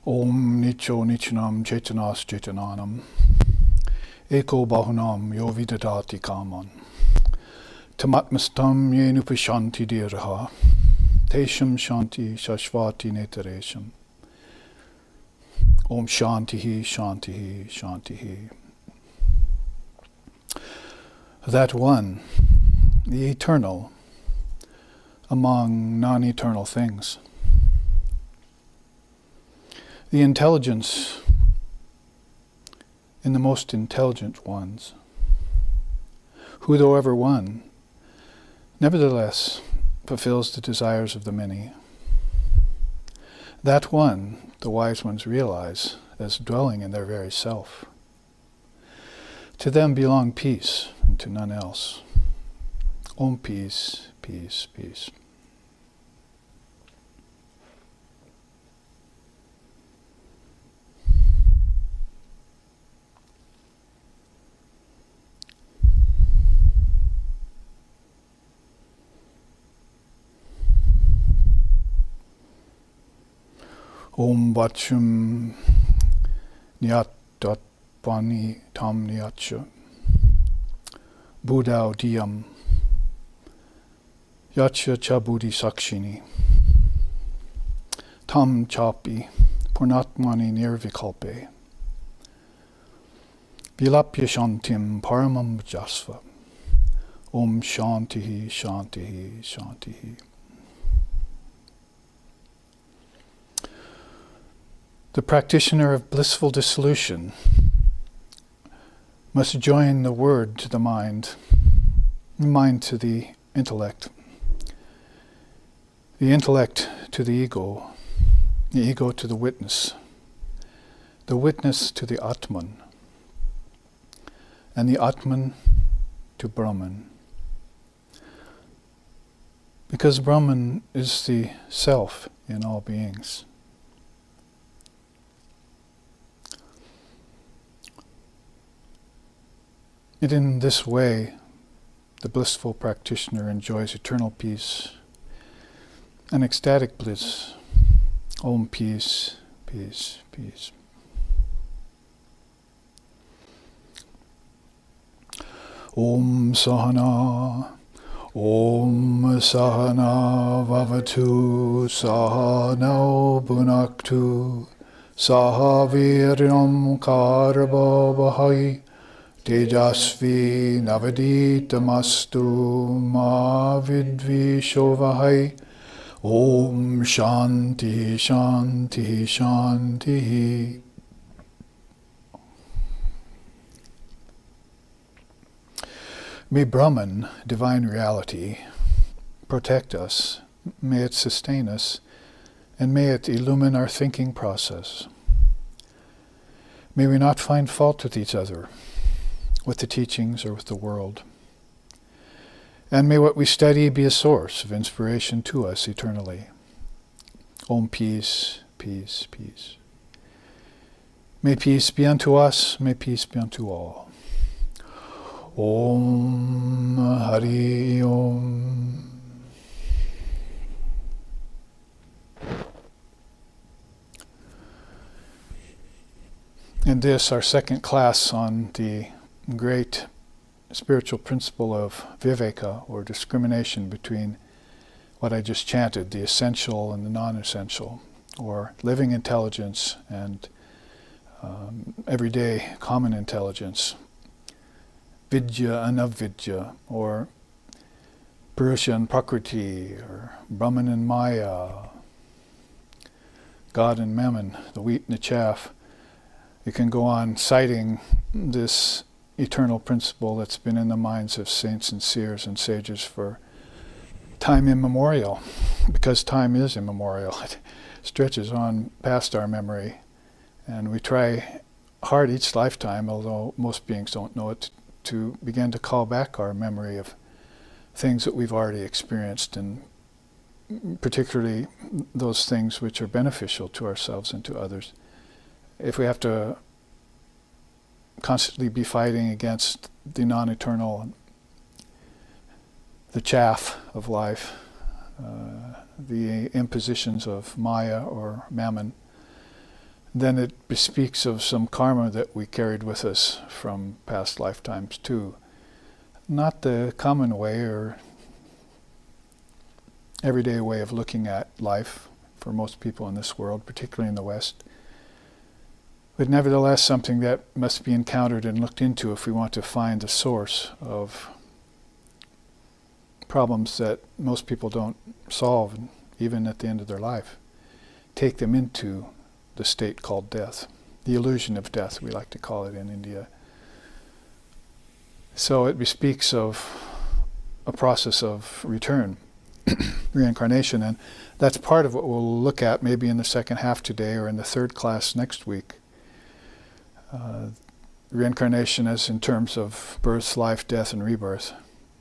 Om Nicho Nichanam Chetanas Chetananam Eko Bahunam Yo Vidadati Kaman Tamatmastam Yenupashanti Diraha Tesham Shanti Shashvati Netaresham Om Shantihi Shantihi Shantihi. That one, the eternal among non-eternal things. The intelligence in the most intelligent ones, who, though ever one, nevertheless fulfills the desires of the many. That one, the wise ones realize as dwelling in their very self. To them belong peace, and to none else. Om peace, peace, peace. Om Bachum Nyat Dot Bani Tam Nyatcha Budao Diyam Yacha Chabudi Sakshini Tam Chapi Purnatmani Nirvikalpe Vilapya Shantim Paramam Jasva Om Shantihi Shantihi Shantihi. The practitioner of blissful dissolution must join the word to the mind to the intellect to the ego to the witness to the Atman, and the Atman to Brahman. Because Brahman is the self in all beings. And in this way, the blissful practitioner enjoys eternal peace and ecstatic bliss. Om peace, peace, peace. Om Sahana, Om Sahana Vavatu, Sahana Bhunaktu, Sahaviryam Karabhavahai, Tejasvi Navaditamastu Ma Vidvishovahai. Om Shanti Shanti Shanti. May Brahman, divine reality, protect us, may it sustain us, and may it illumine our thinking process. May we not find fault with each other, with the teachings or with the world. And may what we study be a source of inspiration to us eternally. Om peace, peace, peace. May peace be unto us, may peace be unto all. Om Hari Om. In this, our second class on the great spiritual principle of Viveka, or discrimination between what I just chanted, the essential and the non-essential, or living intelligence and everyday common intelligence, Vidya and Avidya, or Purusha and Prakriti, or Brahman and Maya, God and Mammon, the wheat and the chaff. You can go on citing this eternal principle that's been in the minds of saints and seers and sages for time immemorial, because time is immemorial. It stretches on past our memory, and we try hard each lifetime, although most beings don't know it, to begin to call back our memory of things that we've already experienced, and particularly those things which are beneficial to ourselves and to others. If we have to constantly be fighting against the non-eternal, the chaff of life, the impositions of Maya or Mammon, then it bespeaks of some karma that we carried with us from past lifetimes too. Not the common way or everyday way of looking at life for most people in this world, particularly in the West, but nevertheless something that must be encountered and looked into if we want to find the source of problems that most people don't solve, even at the end of their life. Take them into the state called death, the illusion of death, we like to call it in India. So it bespeaks of a process of return, reincarnation, and that's part of what we'll look at maybe in the second half today or in the third class next week. Reincarnation as in terms of birth, life, death, and rebirth.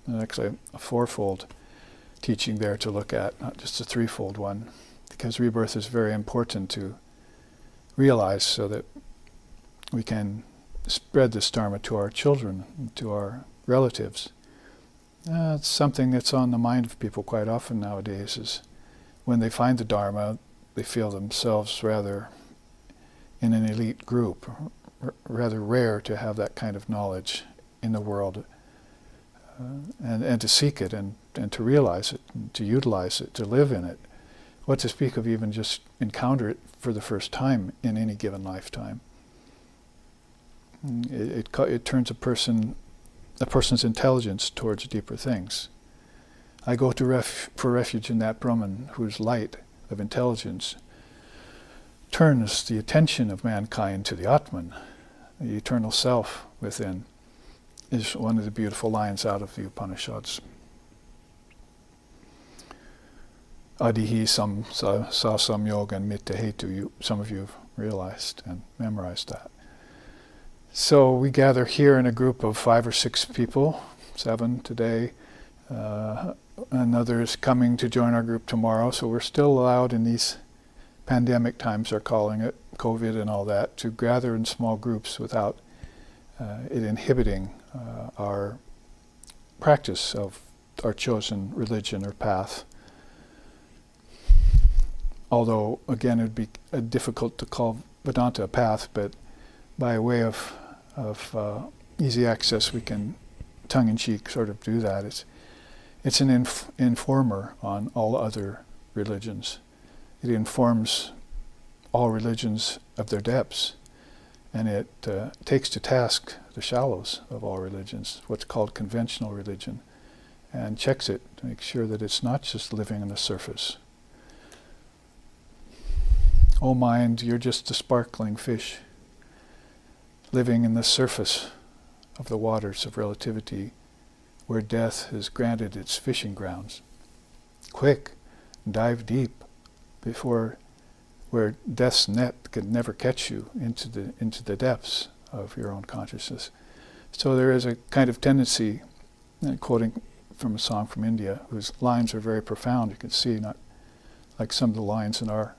And actually a fourfold teaching there to look at, not just a threefold one, because rebirth is very important to realize so that we can spread this Dharma to our children, to our relatives. It's something that's on the mind of people quite often nowadays, is when they find the Dharma, they feel themselves rather in an elite group, rather rare to have that kind of knowledge in the world, and to seek it and to realize it, and to utilize it, to live in it. What to speak of even just encounter it for the first time in any given lifetime. It turns a person's intelligence towards deeper things. I go to for refuge in that Brahman whose light of intelligence turns the attention of mankind to the Atman, the eternal self within, is one of the beautiful lines out of the Upanishads. Adihi sa yoga and mitta hetu. Some of you have realized and memorized that. So we gather here in a group of 5 or 6 people, 7 today. Another is coming to join our group tomorrow. So we're still allowed in these pandemic times, they're calling it, COVID and all that, to gather in small groups without it inhibiting our practice of our chosen religion or path. Although, again, it would be difficult to call Vedanta a path, but by way of easy access, we can tongue-in-cheek sort of do that. It's an informer on all other religions. It informs all religions of their depths, and it takes to task the shallows of all religions, what's called conventional religion, and checks it to make sure that it's not just living on the surface. Oh mind, you're just a sparkling fish living in the surface of the waters of relativity where death has granted its fishing grounds. Quick, dive deep before where death's net could never catch you into the depths of your own consciousness. So there is a kind of tendency, quoting from a song from India, whose lines are very profound. You can see, not like some of the lines in our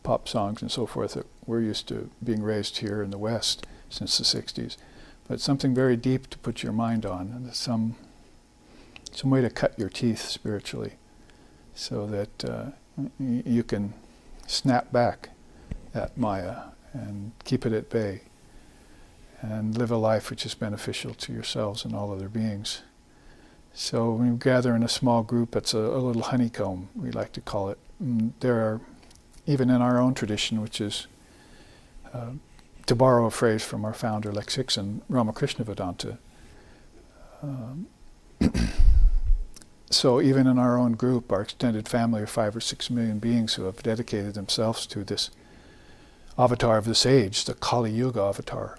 pop songs and so forth that we're used to being raised here in the West since the 60s, but something very deep to put your mind on, and some way to cut your teeth spiritually so that you can snap back at Maya and keep it at bay and live a life which is beneficial to yourselves and all other beings. So when you gather in a small group, it's a little honeycomb, we like to call it. There are, even in our own tradition, which is, to borrow a phrase from our founder Lex Hickson, Ramakrishna Vedanta. So even in our own group, our extended family of 5 or 6 million beings who have dedicated themselves to this avatar of this age, the Kali Yuga avatar,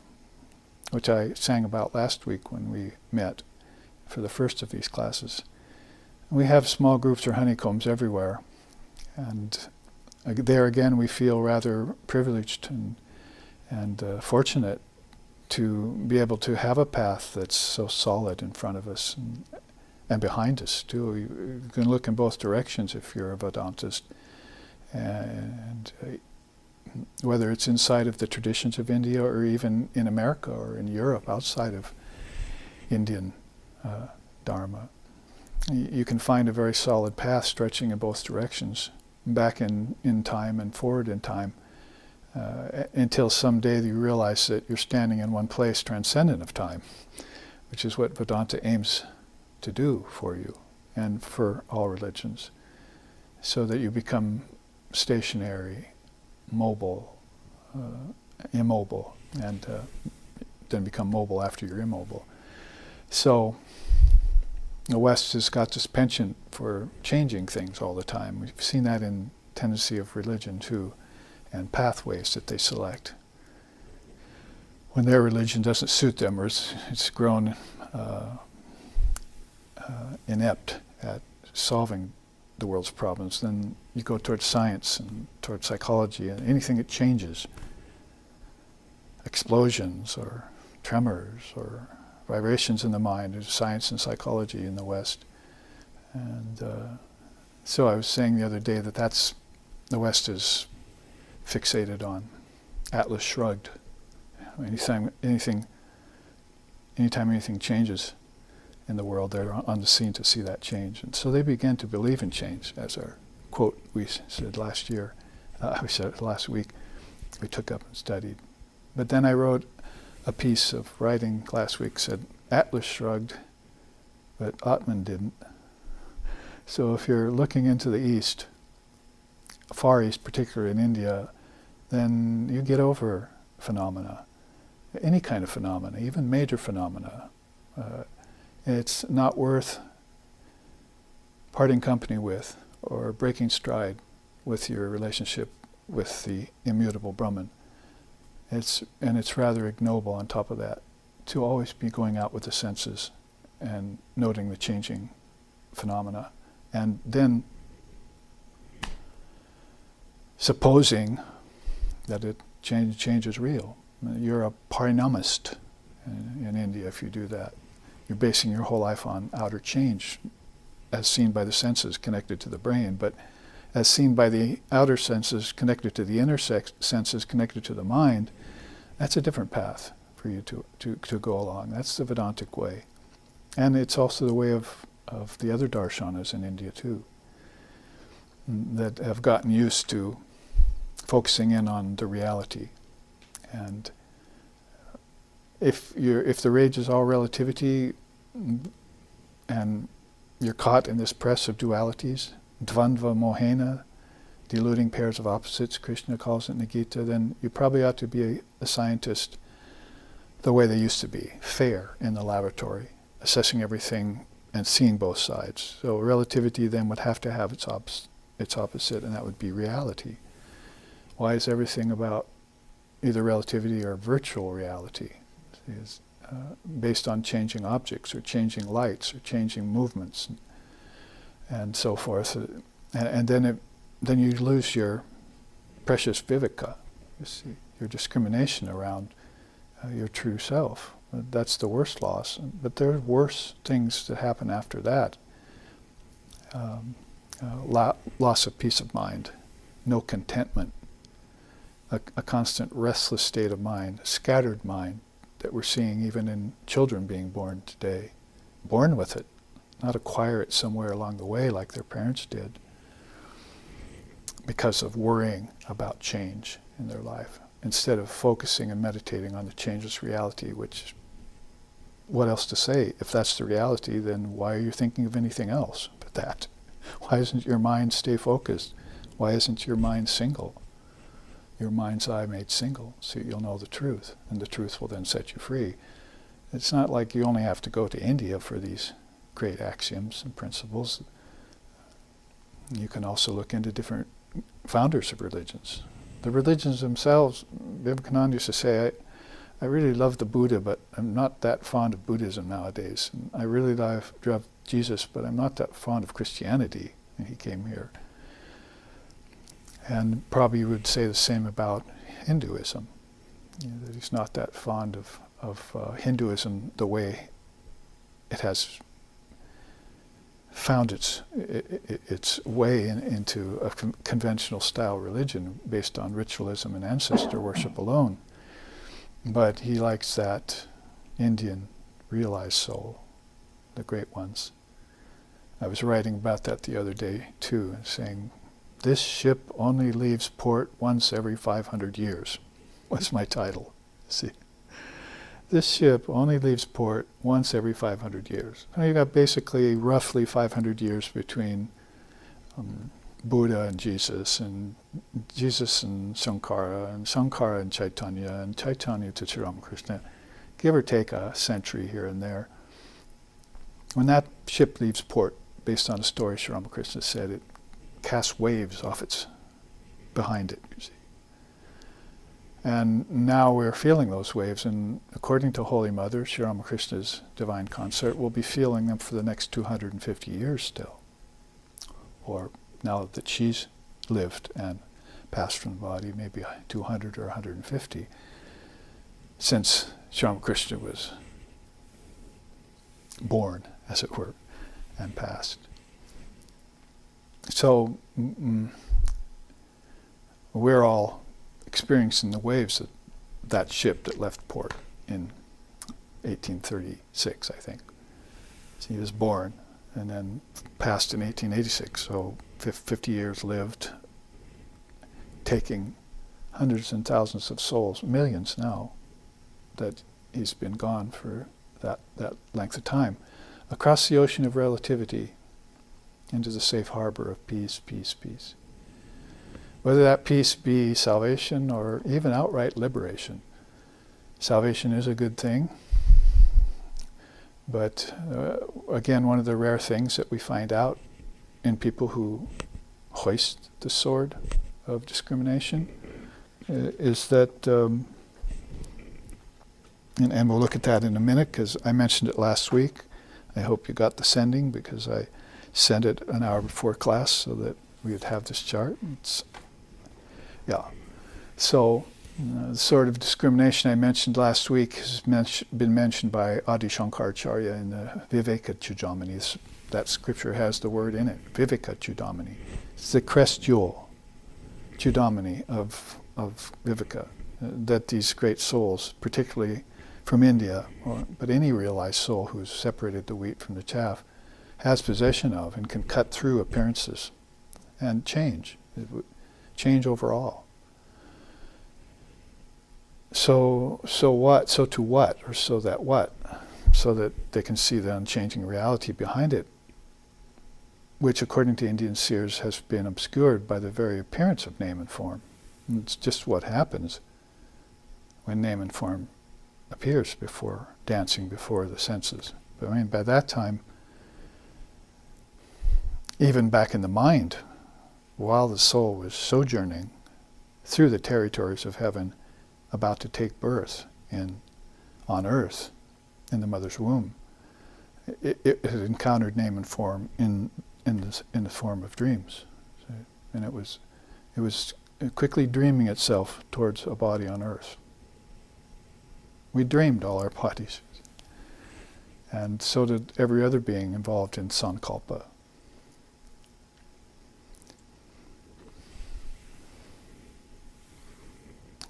which I sang about last week when we met for the first of these classes. We have small groups or honeycombs everywhere, and there again we feel rather privileged and fortunate to be able to have a path that's so solid in front of us and behind us too. You can look in both directions if you're a Vedantist, and whether it's inside of the traditions of India or even in America or in Europe outside of Indian Dharma. You can find a very solid path stretching in both directions, back in time and forward in time, until someday you realize that you're standing in one place transcendent of time, which is what Vedanta aims to do for you and for all religions, so that you become stationary, mobile, immobile, and then become mobile after you're immobile. So the West has got this penchant for changing things all the time. We've seen that in tendency of religion too, and pathways that they select. When their religion doesn't suit them, or it's grown inept at solving the world's problems, then you go towards science and towards psychology and anything that changes. Explosions or tremors or vibrations in the mind. There's science and psychology in the West. And so I was saying the other day that the West is fixated on. Atlas shrugged. Anytime anything changes in the world, they're on the scene to see that change. And so they began to believe in change, as our quote we said last week, we took up and studied. But then I wrote a piece of writing last week, said Atlas shrugged, but Atman didn't. So if you're looking into the East, Far East, particularly in India, then you get over phenomena, any kind of phenomena, even major phenomena. It's not worth parting company with or breaking stride with your relationship with the immutable Brahman. It's rather ignoble on top of that to always be going out with the senses and noting the changing phenomena, and then supposing that change is real. You're a parinamist in India if you do that. You're basing your whole life on outer change as seen by the senses connected to the brain, but as seen by the outer senses connected to the inner senses connected to the mind. That's a different path for you to go along. That's the Vedantic way. And it's also the way of the other darshanas in India too, that have gotten used to focusing in on the reality. And if the rage is all relativity and you're caught in this press of dualities, dvandva mohena, deluding pairs of opposites, Krishna calls it in the Gita, then you probably ought to be a scientist the way they used to be, fair in the laboratory, assessing everything and seeing both sides. So relativity then would have to have its opposite, and that would be reality. Why is everything about either relativity or virtual reality? It's based on changing objects or changing lights or changing movements and so forth. And then you lose your precious Viveka, you see, your discrimination around your true self. That's the worst loss. But there are worse things that happen after that. Loss of peace of mind, no contentment, a constant restless state of mind, a scattered mind that we're seeing even in children being born today. Born with it, not acquire it somewhere along the way like their parents did, because of worrying about change in their life, instead of focusing and meditating on the changeless reality, which, what else to say? If that's the reality, then why are you thinking of anything else but that? Why isn't your mind stay focused? Why isn't your mind single? Your mind's eye made single, so you'll know the truth, and the truth will then set you free. It's not like you only have to go to India for these great axioms and principles. You can also look into different founders of religions. The religions themselves, Vivekananda used to say, I really love the Buddha, but I'm not that fond of Buddhism nowadays. And I really love Jesus, but I'm not that fond of Christianity. And he came here. And probably would say the same about Hinduism, that he's not that fond of Hinduism the way it has found its way into a conventional style religion based on ritualism and ancestor worship alone. But he likes that Indian realized soul, the great ones. I was writing about that the other day too, and saying This ship only leaves port once every 500 years, was my title. See, this ship only leaves port once every 500 years. Now you've got basically roughly 500 years between Buddha and Jesus and Sankara and Chaitanya to Sri Ramakrishna, give or take a century here and there. When that ship leaves port, based on a story Sri Ramakrishna said, it casts waves off its behind it, you see. And now we're feeling those waves, and according to Holy Mother, Sri Ramakrishna's divine consort, we'll be feeling them for the next 250 years still. Or now that she's lived and passed from the body, maybe 200 or 150, since Sri Ramakrishna was born, as it were, and passed. So we're all experiencing the waves of that ship that left port in 1836, I think. So he was born and then passed in 1886, so 50 years lived, taking hundreds and thousands of souls, millions now, that he's been gone for that length of time, across the ocean of relativity into the safe harbor of peace, peace, peace. Whether that peace be salvation or even outright liberation. Salvation is a good thing, but again, one of the rare things that we find out in people who hoist the sword of discrimination is that, and we'll look at that in a minute because I mentioned it last week. I hope you got the sending because I sent it an hour before class so that we would have this chart. So the Sword of Discrimination I mentioned last week has been mentioned by Adi Shankaracharya in the Viveka Chudamani. That scripture has the word in it, Viveka Chudamani. It's the Crest jewel, Chudamani of Viveka, that these great souls, particularly from India, but any realized soul who's separated the wheat from the chaff, has possession of and can cut through appearances and change overall. So what? So to what? Or so that what? So that they can see the unchanging reality behind it, which according to Indian seers has been obscured by the very appearance of name and form. And it's just what happens when name and form appears before dancing before the senses. But I mean, by that time, even back in the mind, while the soul was sojourning through the territories of heaven, about to take birth on earth, in the mother's womb, it had encountered name and form in the form of dreams, and it was quickly dreaming itself towards a body on earth. We dreamed all our bodies, and so did every other being involved in Sankalpa.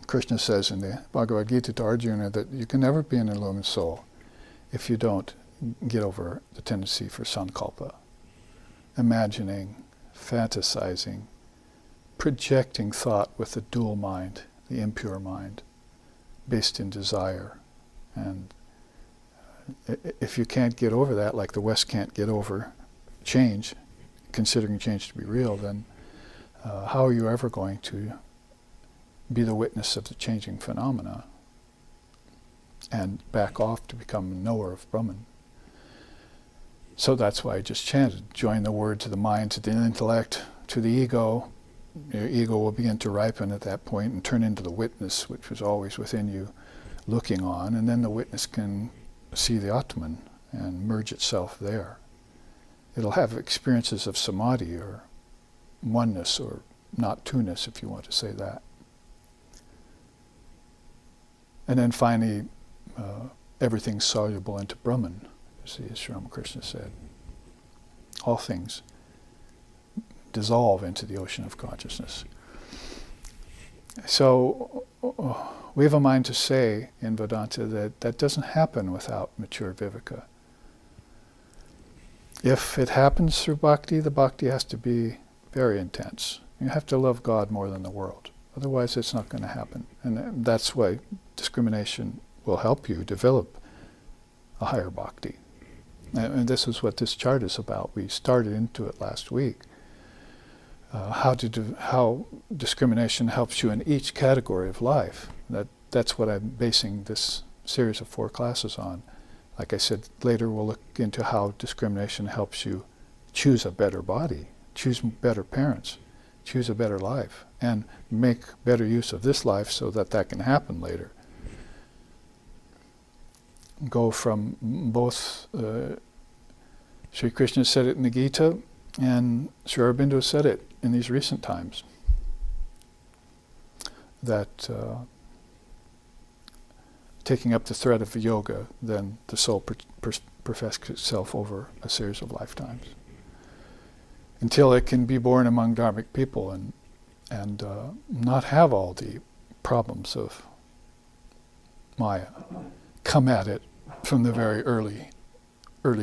Krishna says in the Bhagavad Gita to Arjuna that you can never be an illumined soul if you don't get over the tendency for Sankalpa, imagining, fantasizing, projecting thought with the dual mind, the impure mind, based in desire. And if you can't get over that, like the West can't get over change, considering change to be real, then how are you ever going to be the witness of the changing phenomena and back off to become a knower of Brahman? So that's why I just chanted, join the word to the mind, to the intellect, to the ego. Your ego will begin to ripen at that point and turn into the witness, which was always within you, looking on, and then the witness can see the Atman and merge itself there. It'll have experiences of samadhi or oneness or not two-ness, if you want to say that. And then finally, everything's soluble into Brahman, as Sri Ramakrishna said. All things dissolve into the ocean of consciousness. So we have a mind to say in Vedanta that that doesn't happen without mature Viveka. If it happens through bhakti, the bhakti has to be very intense. You have to love God more than the world. Otherwise, it's not going to happen. And that's why discrimination will help you develop a higher bhakti. And this is what this chart is about. We started into it last week. How discrimination helps you in each category of life. That's what I'm basing this series of 4 classes on. Like I said, later we'll look into how discrimination helps you choose a better body, choose better parents, choose a better life, and make better use of this life so that that can happen later. Go from both, Sri Krishna said it in the Gita, and Sri Aurobindo said it in these recent times, that taking up the thread of yoga, then the soul perfects itself over a series of lifetimes, until it can be born among dharmic people and not have all the problems of Maya come at it from the very early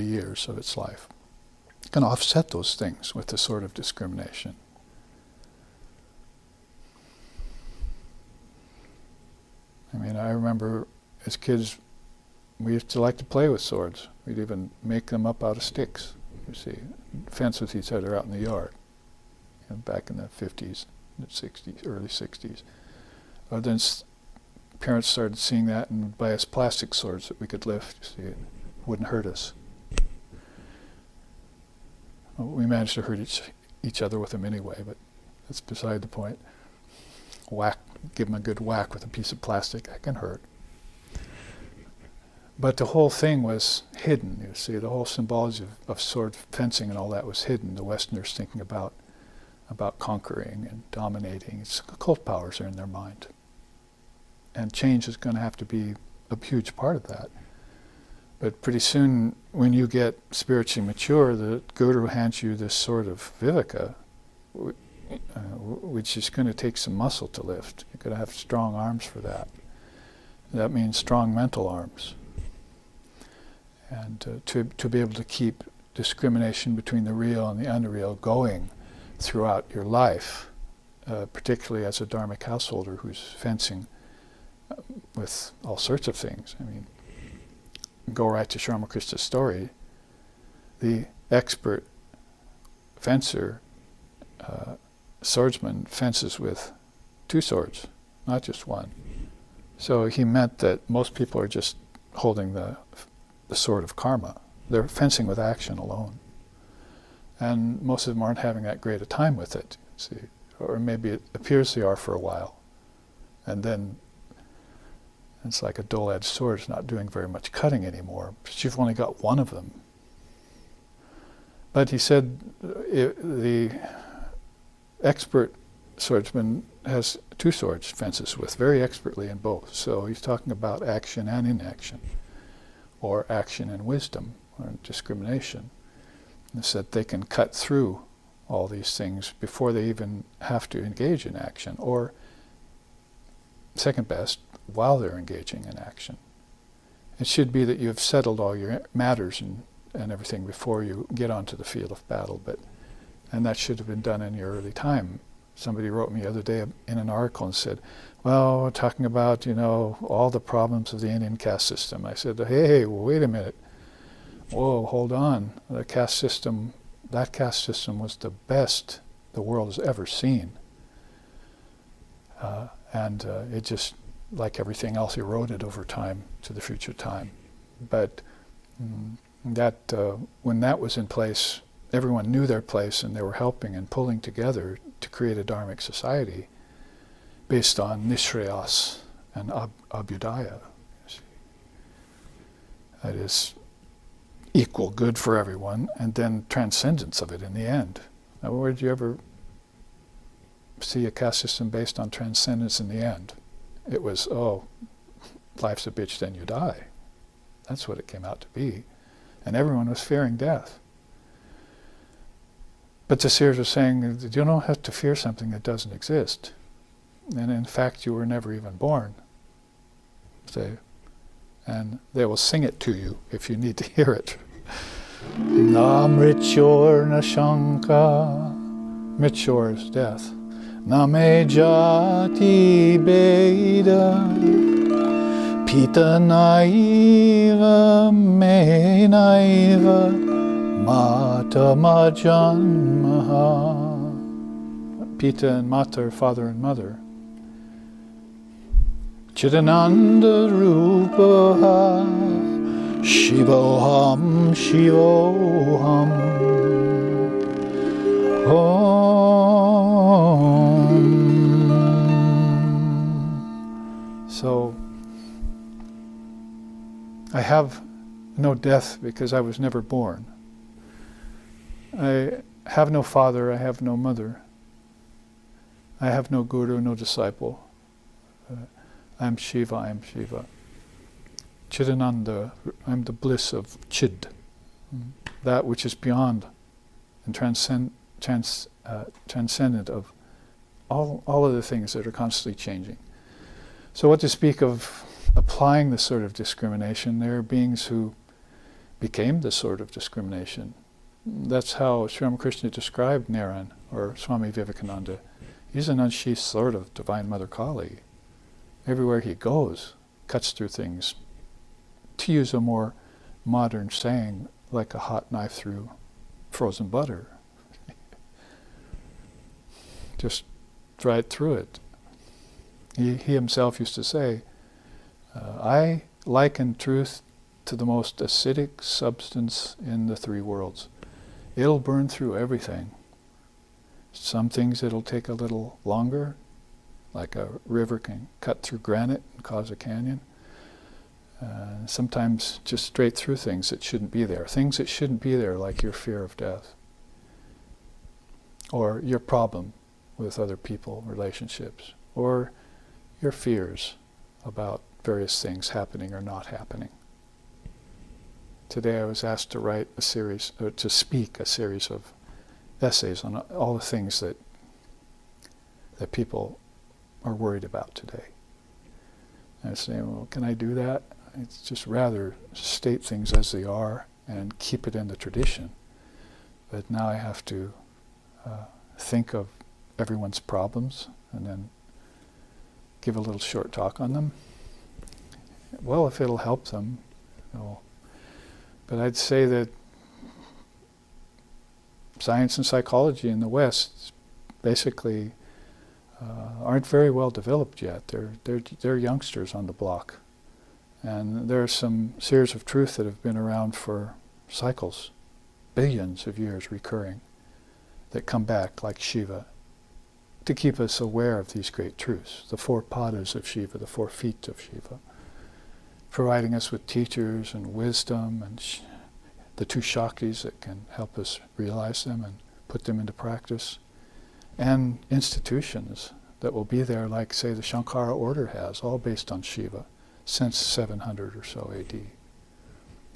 years of its life. It can offset those things with the sword of discrimination. I mean, I remember as kids, we used to like to play with swords. We'd even make them up out of sticks, you see, fence with each other out in the yard, back in the 50s, 60s, early 60s. Then parents started seeing that and would buy us plastic swords that we could lift, you see, it wouldn't hurt us. Well, we managed to hurt each other with them anyway, but that's beside the point. Give them a good whack with a piece of plastic, that can hurt. But the whole thing was hidden, you see, the whole symbology of sword fencing and all that was hidden. The Westerners thinking about conquering and dominating. It's occult powers are in their mind. And change is going to have to be a huge part of that. But pretty soon, when you get spiritually mature, the Guru hands you this sword of Viveka, which is going to take some muscle to lift. You're going to have strong arms for that. That means strong mental arms. And to be able to keep discrimination between the real and the unreal going throughout your life, particularly as a dharmic householder who's fencing with all sorts of things. I mean, go right to Sri Ramakrishna's story. The expert fencer, swordsman, fences with 2 swords, not just one. So he meant that most people are just holding the sword of karma. They're fencing with action alone. And most of them aren't having that great a time with it, see. Or maybe it appears they are for a while. And then it's like a dull-edged sword. It's not doing very much cutting anymore. But you've only got one of them. But he said the expert swordsman has 2 swords, fences with, very expertly in both. So he's talking about action and inaction, or action and wisdom, or discrimination. And so that they can cut through all these things before they even have to engage in action, or second best, while they're engaging in action. It should be that you have settled all your matters and everything before you get onto the field of battle, and that should have been done in your early time. Somebody wrote me the other day in an article and said, well, we're talking about, all the problems of the Indian caste system. I said, hey, well, wait a minute. Whoa, hold on. That caste system was the best the world has ever seen. And it just, like everything else, eroded over time to the future time. But when that was in place, everyone knew their place and they were helping and pulling together to create a dharmic society based on nishrayas and abhyudaya. That is equal good for everyone, and then transcendence of it in the end. Now, where did you ever see a caste system based on transcendence in the end? It was, life's a bitch, then you die. That's what it came out to be. And everyone was fearing death. But the seers are saying, you don't have to fear something that doesn't exist. And in fact, you were never even born. And they will sing it to you if you need to hear it. Na mrityor na shanka. Mrityor is death. Name jati beda, pita naiva me naiva, mata majanmaha. Pita and mata are father and mother. Chidananda rupaha, shivoham shivoham. Om. So, I have no death because I was never born. I have no father, I have no mother. I have no guru, no disciple. I'm Shiva, I'm Shiva. Chidananda, I'm the bliss of Chid, that which is beyond and transcendent of all of the things that are constantly changing. So what to speak of applying the sword of discrimination? There are beings who became the sword of discrimination. That's how Sri Ramakrishna described Naran, or Swami Vivekananda. He's an unsheathed sword of Divine Mother Kali. Everywhere he goes, cuts through things. To use a more modern saying, like a hot knife through frozen butter. Just right through it. He himself used to say, I liken truth to the most acidic substance in the three worlds. It'll burn through everything. Some things it'll take a little longer, like a river can cut through granite and cause a canyon. Sometimes just straight through things that shouldn't be there. Things that shouldn't be there, like your fear of death, or your problem with other people, relationships, or your fears about various things happening or not happening. Today I was asked to write a series, or to speak a series of essays on all the things that people are worried about today. And I say, well, can I do that? It's just rather state things as they are and keep it in the tradition. But now I have to think of everyone's problems and then give a little short talk on them. Well, if it'll help them, but I'd say that science and psychology in the West basically aren't very well developed yet. They're youngsters on the block. And there are some seers of truth that have been around for cycles, billions of years recurring, that come back like Shiva, to keep us aware of these great truths, the four padas of Shiva, the 4 feet of Shiva, providing us with teachers and wisdom and the 2 Shaktis that can help us realize them and put them into practice, and institutions that will be there like, say, the Shankara order has, all based on Shiva, since 700 or so AD.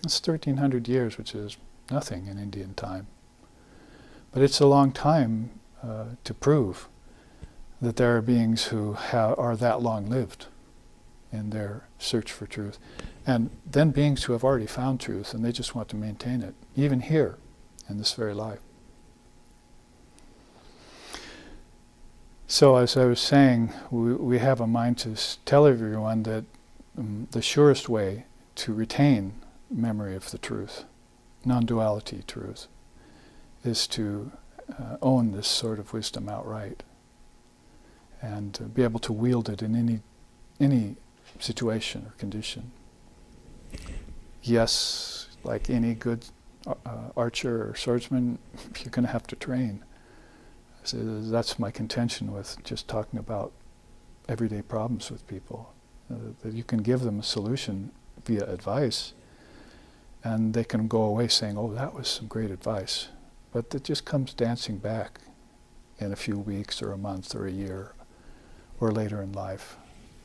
It's 1300 years, which is nothing in Indian time. But it's a long time to prove that there are beings who are that long-lived in their search for truth. And then beings who have already found truth and they just want to maintain it, even here, in this very life. So as I was saying, we have a mind to tell everyone that the surest way to retain memory of the truth, non-duality truth, is to own this sort of wisdom outright and be able to wield it in any situation or condition. Yes, like any good archer or swordsman, you're going to have to train. So that's my contention with just talking about everyday problems with people. That you can give them a solution via advice, and they can go away saying, oh, that was some great advice. But it just comes dancing back in a few weeks or a month or a year or later in life.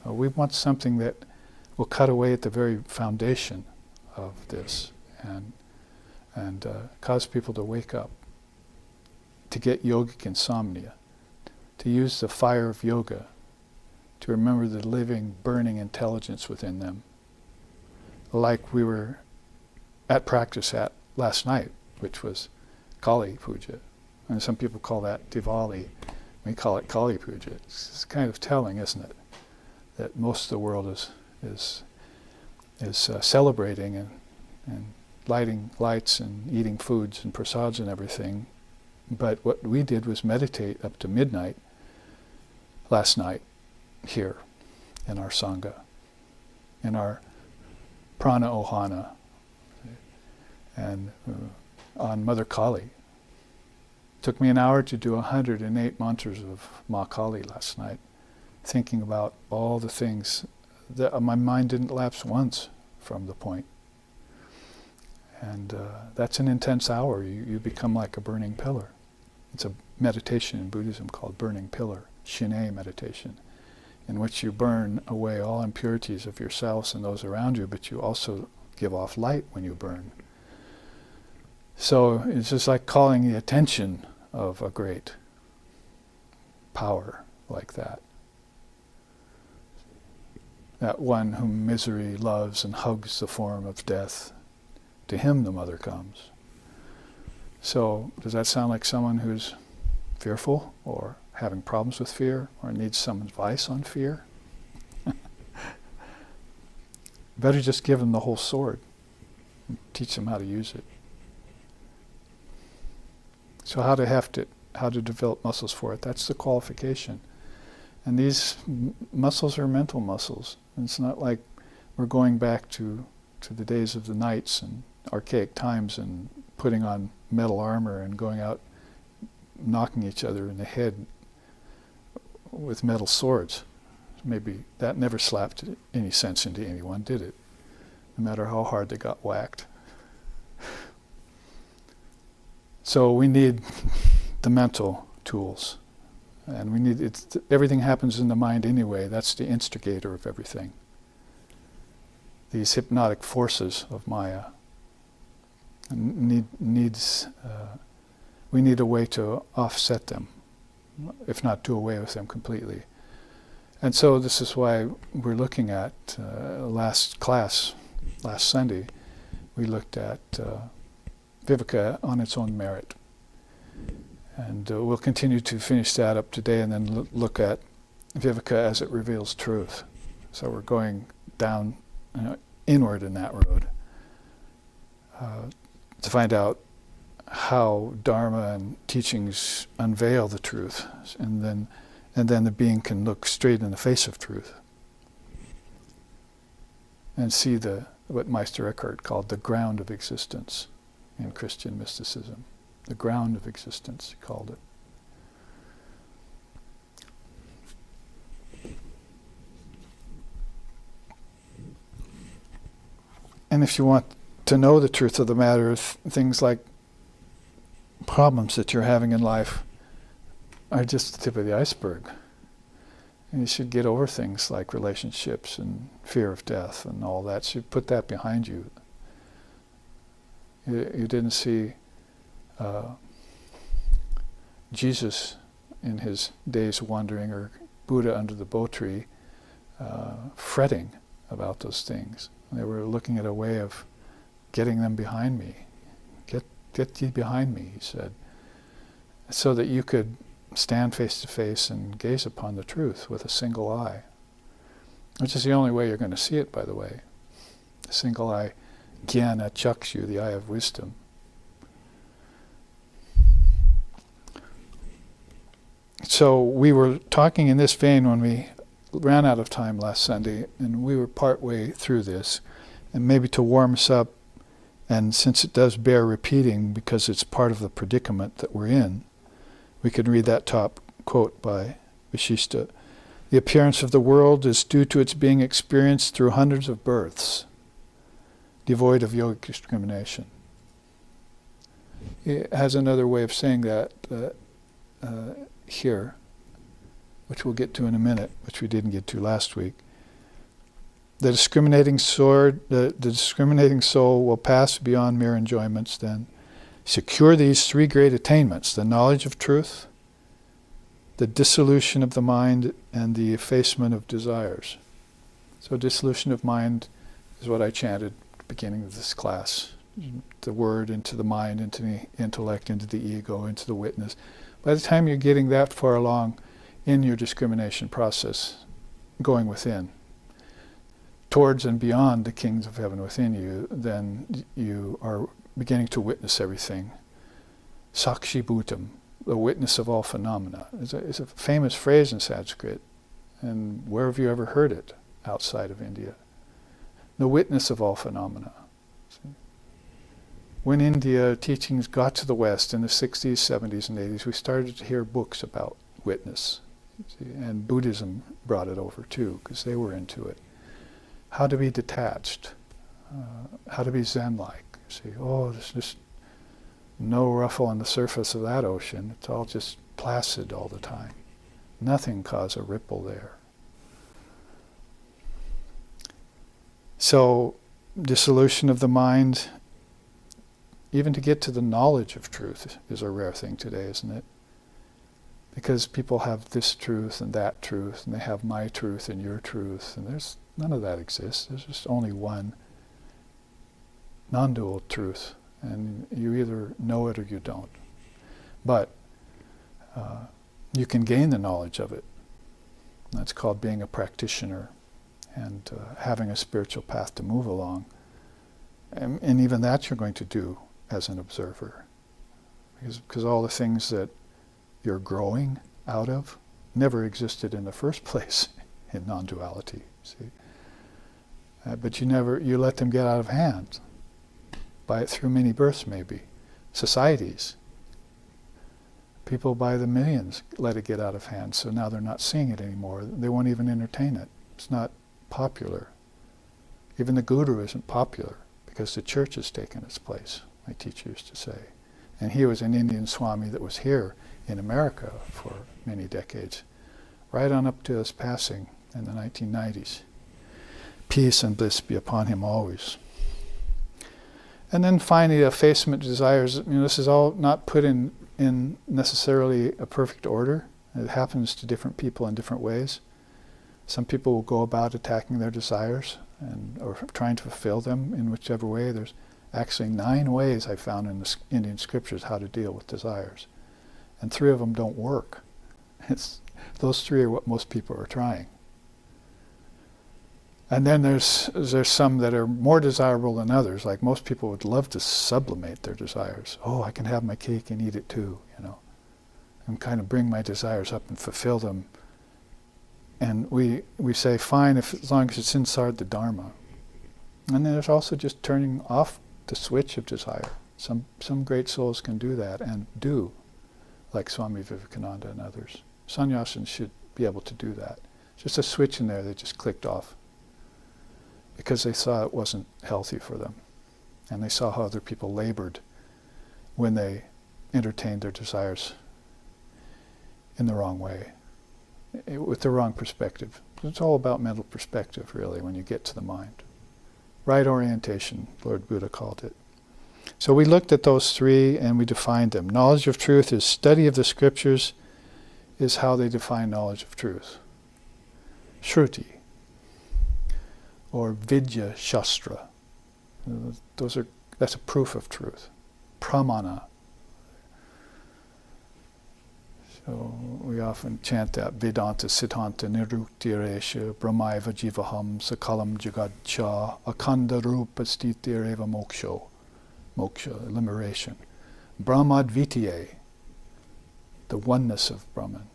We want something that will cut away at the very foundation of this and cause people to wake up, to get yogic insomnia, to use the fire of yoga to remember the living, burning intelligence within them, like we were at practice at last night, which was Kali Puja. And some people call that Diwali, We call it Kali Puja. It's kind of telling, isn't it, that most of the world is celebrating and lighting lights and eating foods and prasads and everything. But what we did was meditate up to midnight last night here in our Sangha, in our Prana Ohana, and on Mother Kali. Took me an hour to do 108 mantras of Ma Kali last night, thinking about all the things that my mind didn't lapse once from the point. And that's an intense hour. You become like a burning pillar. It's a meditation in Buddhism called burning pillar, Shinei meditation, in which you burn away all impurities of yourselves and those around you, but you also give off light when you burn. So it's just like calling the attention of a great power like that. That one whom misery loves and hugs the form of death, to him the mother comes. So does that sound like someone who's fearful or having problems with fear or needs some advice on fear? Better just give them the whole sword and teach them how to use it. So how to develop muscles for it, that's the qualification. And these muscles are mental muscles. And it's not like we're going back to the days of the knights and archaic times and putting on metal armor and going out knocking each other in the head with metal swords. Maybe that never slapped any sense into anyone, did it? No matter how hard they got whacked. So we need the mental tools. And we need everything happens in the mind anyway. That's the instigator of everything. These hypnotic forces of Maya we need a way to offset them, if not do away with them completely. And so this is why we're looking at last Sunday, we looked at Viveka on its own merit. And we'll continue to finish that up today and then look at Viveka as it reveals truth. So we're going down inward in that road to find out how Dharma and teachings unveil the truth, and then the being can look straight in the face of truth and see what Meister Eckhart called the ground of existence in Christian mysticism. The ground of existence, he called it. And if you want to know the truth of the matter, things like problems that you're having in life are just the tip of the iceberg. And you should get over things like relationships and fear of death and all that. So you put that behind you. You didn't see Jesus in his days wandering, or Buddha under the bo tree, fretting about those things. They were looking at a way of getting them behind me. Get ye behind me, he said, so that you could stand face to face and gaze upon the truth with a single eye, which is the only way you're going to see it, by the way. The single eye, jnana chakshu, the eye of wisdom. So we were talking in this vein when we ran out of time last Sunday, and we were part way through this, and maybe to warm us up, and since it does bear repeating because it's part of the predicament that we're in, we can read that top quote by Vishishta. The appearance of the world is due to its being experienced through hundreds of births, devoid of yogic discrimination. It has another way of saying that here, which we'll get to in a minute, which we didn't get to last week. The discriminating soul will pass beyond mere enjoyments then, secure these three great attainments: the knowledge of truth, the dissolution of the mind, and the effacement of desires. So dissolution of mind is what I chanted at the beginning of this class. The word into the mind, into the intellect, into the ego, into the witness. By the time you're getting that far along in your discrimination process, going within, towards and beyond the kings of heaven within you, then you are beginning to witness everything. Sakshi Bhutam, the witness of all phenomena. It's a famous phrase in Sanskrit, and where have you ever heard it outside of India? The witness of all phenomena. See? When India teachings got to the West in the 60s, 70s, and 80s, we started to hear books about witness. See? And Buddhism brought it over too, because they were into it. How to be detached, how to be Zen-like. See, oh, there's just no ruffle on the surface of that ocean. It's all just placid all the time. Nothing causes a ripple there. So, dissolution of the mind, even to get to the knowledge of truth, is a rare thing today, isn't it? Because people have this truth and that truth, and they have my truth and your truth, and there's none of that exists. There's just only one non-dual truth, and you either know it or you don't. But you can gain the knowledge of it. That's called being a practitioner and having a spiritual path to move along. And even that you're going to do as an observer. Because all the things that you're growing out of never existed in the first place in non-duality. See? But you let them get out of hand. Through many births maybe. Societies. People by the millions let it get out of hand, so now they're not seeing it anymore. They won't even entertain it. It's not popular. Even the guru isn't popular because the church has taken its place, my teacher used to say. And he was an Indian Swami that was here in America for many decades, right on up to his passing in the 1990s. Peace and bliss be upon him always. And then finally, effacement of desires. This is all not put in necessarily a perfect order. It happens to different people in different ways. Some people will go about attacking their desires or trying to fulfill them in whichever way. There's actually 9 ways I found in the Indian scriptures how to deal with desires. And 3 of them don't work. Those 3 are what most people are trying. And then there's some that are more desirable than others. Like most people would love to sublimate their desires. Oh, I can have my cake and eat it too, and kind of bring my desires up and fulfill them. And we say, fine, as long as it's inside the Dharma. And then there's also just turning off the switch of desire. Some great souls can do that and do, like Swami Vivekananda and others. Sannyasins should be able to do that. Just a switch in there they just clicked off, because they saw it wasn't healthy for them. And they saw how other people labored when they entertained their desires in the wrong way, with the wrong perspective. It's all about mental perspective, really, when you get to the mind. Right orientation, Lord Buddha called it. So we looked at those 3 and we defined them. Knowledge of truth is study of the scriptures, is how they define knowledge of truth. Shruti, or Vidya Shastra. That's a proof of truth. Pramana. So we often chant that Vedanta Siddhanta Niruktiresha Brahmaiva Jivaham Sakalam Jagadcha Akanda Rupa Stitireva Moksha, liberation. Brahmadvitiye, the oneness of Brahman.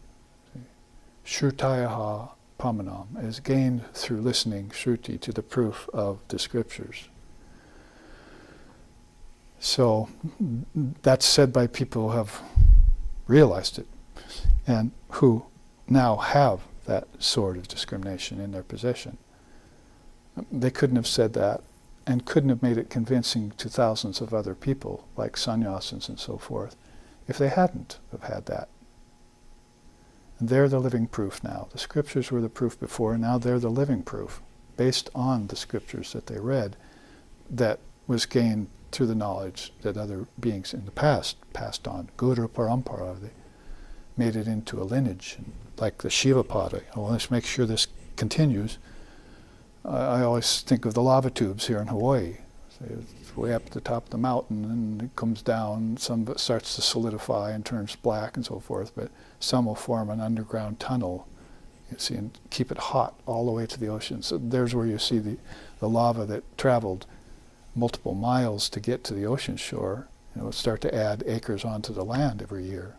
Shrutayaha Pramanam is gained through listening, Shruti, to the proof of the scriptures. So that's said by people who have realized it and who now have that sword of discrimination in their possession. They couldn't have said that and couldn't have made it convincing to thousands of other people, like sannyasins and so forth, if they hadn't have had that. And they're the living proof now. The scriptures were the proof before, and now they're the living proof, based on the scriptures that they read, that was gained through the knowledge that other beings in the past passed on. Guru Parampara, they made it into a lineage, like the Shiva Pada. Let's make sure this continues. I always think of the lava tubes here in Hawaii. It's way up at the top of the mountain, and it comes down. Some of it starts to solidify and turns black and so forth, but some will form an underground tunnel, you see, and keep it hot all the way to the ocean. So there's where you see the lava that traveled multiple miles to get to the ocean shore. It'll start to add acres onto the land every year.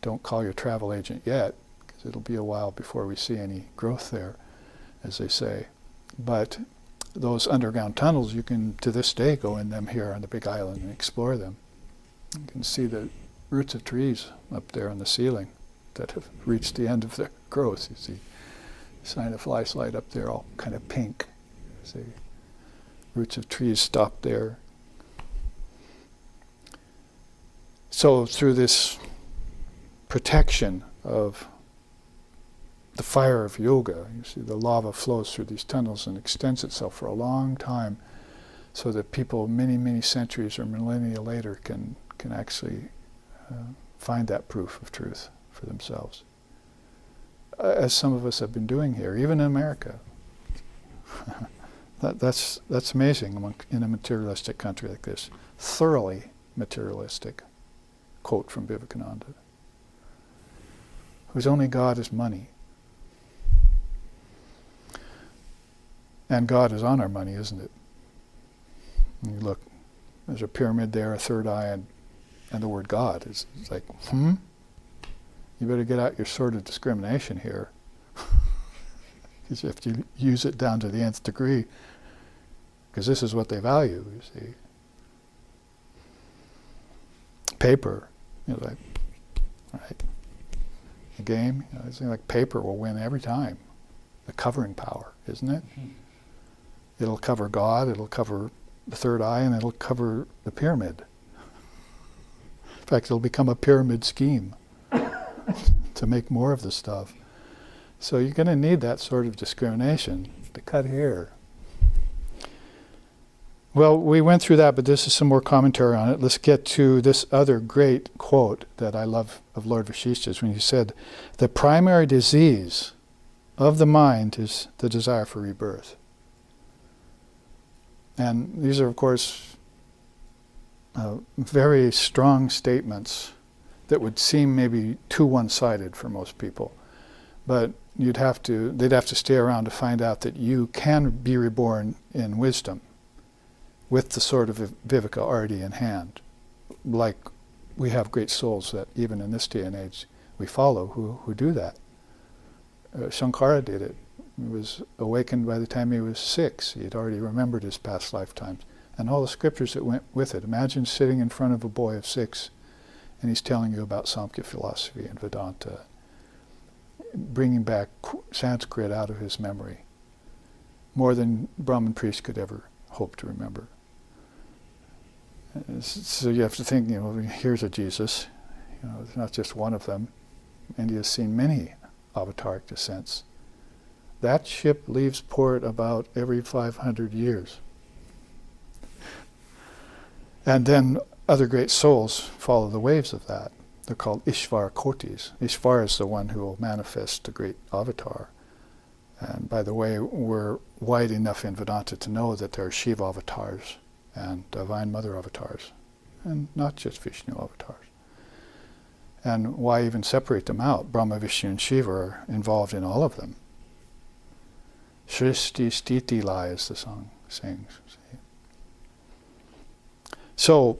Don't call your travel agent yet, because it'll be a while before we see any growth there, as they say. But those underground tunnels, you can to this day go in them here on the Big Island and explore them. You can see the roots of trees up there on the ceiling that have reached the end of their growth. You see sign of fly slide up there, all kind of pink. See roots of trees stop there. So through this protection of the fire of yoga, you see the lava flows through these tunnels and extends itself for a long time, so that people many, many centuries or millennia later can actually find that proof of truth for themselves. As some of us have been doing here, even in America. That's amazing in a materialistic country like this. Thoroughly materialistic. Quote from Vivekananda. Whose only God is money. And God is on our money, isn't it? And you look, there's a pyramid there, a third eye, and the word God. It's like, you better get out your sword of discrimination here. Because if you use it down to the nth degree, because this is what they value, you see. Paper, like, right? The game, it's like paper will win every time. The covering power, isn't it? Mm-hmm. It'll cover God, it'll cover the third eye, and it'll cover the pyramid. In fact, it'll become a pyramid scheme to make more of the stuff. So you're going to need that sort of discrimination to cut hair. Well, we went through that, but this is some more commentary on it. Let's get to this other great quote that I love of Lord Vashishtha's, when he said, "The primary disease of the mind is the desire for rebirth." And these are, of course, very strong statements that would seem maybe too one-sided for most people. But they'd have to stay around to find out that you can be reborn in wisdom with the sword of Viveka already in hand. Like we have great souls that even in this day and age we follow who do that. Shankara did it. He was awakened by the time he was 6. He had already remembered his past lifetimes and all the scriptures that went with it. Imagine sitting in front of a boy of 6 and he's telling you about Samkhya philosophy and Vedanta, bringing back Sanskrit out of his memory, more than Brahmin priest could ever hope to remember. So you have to think, here's a Jesus. It's not just one of them. And he has seen many avataric descents. That ship leaves port about every 500 years. And then other great souls follow the waves of that. They're called Ishvara Kotis. Ishvara is the one who will manifest the great avatar. And by the way, we're wide enough in Vedanta to know that there are Shiva avatars and Divine Mother avatars, and not just Vishnu avatars. And why even separate them out? Brahma, Vishnu, and Shiva are involved in all of them. Shrishti Stiti Lai, as the song sings. See? So,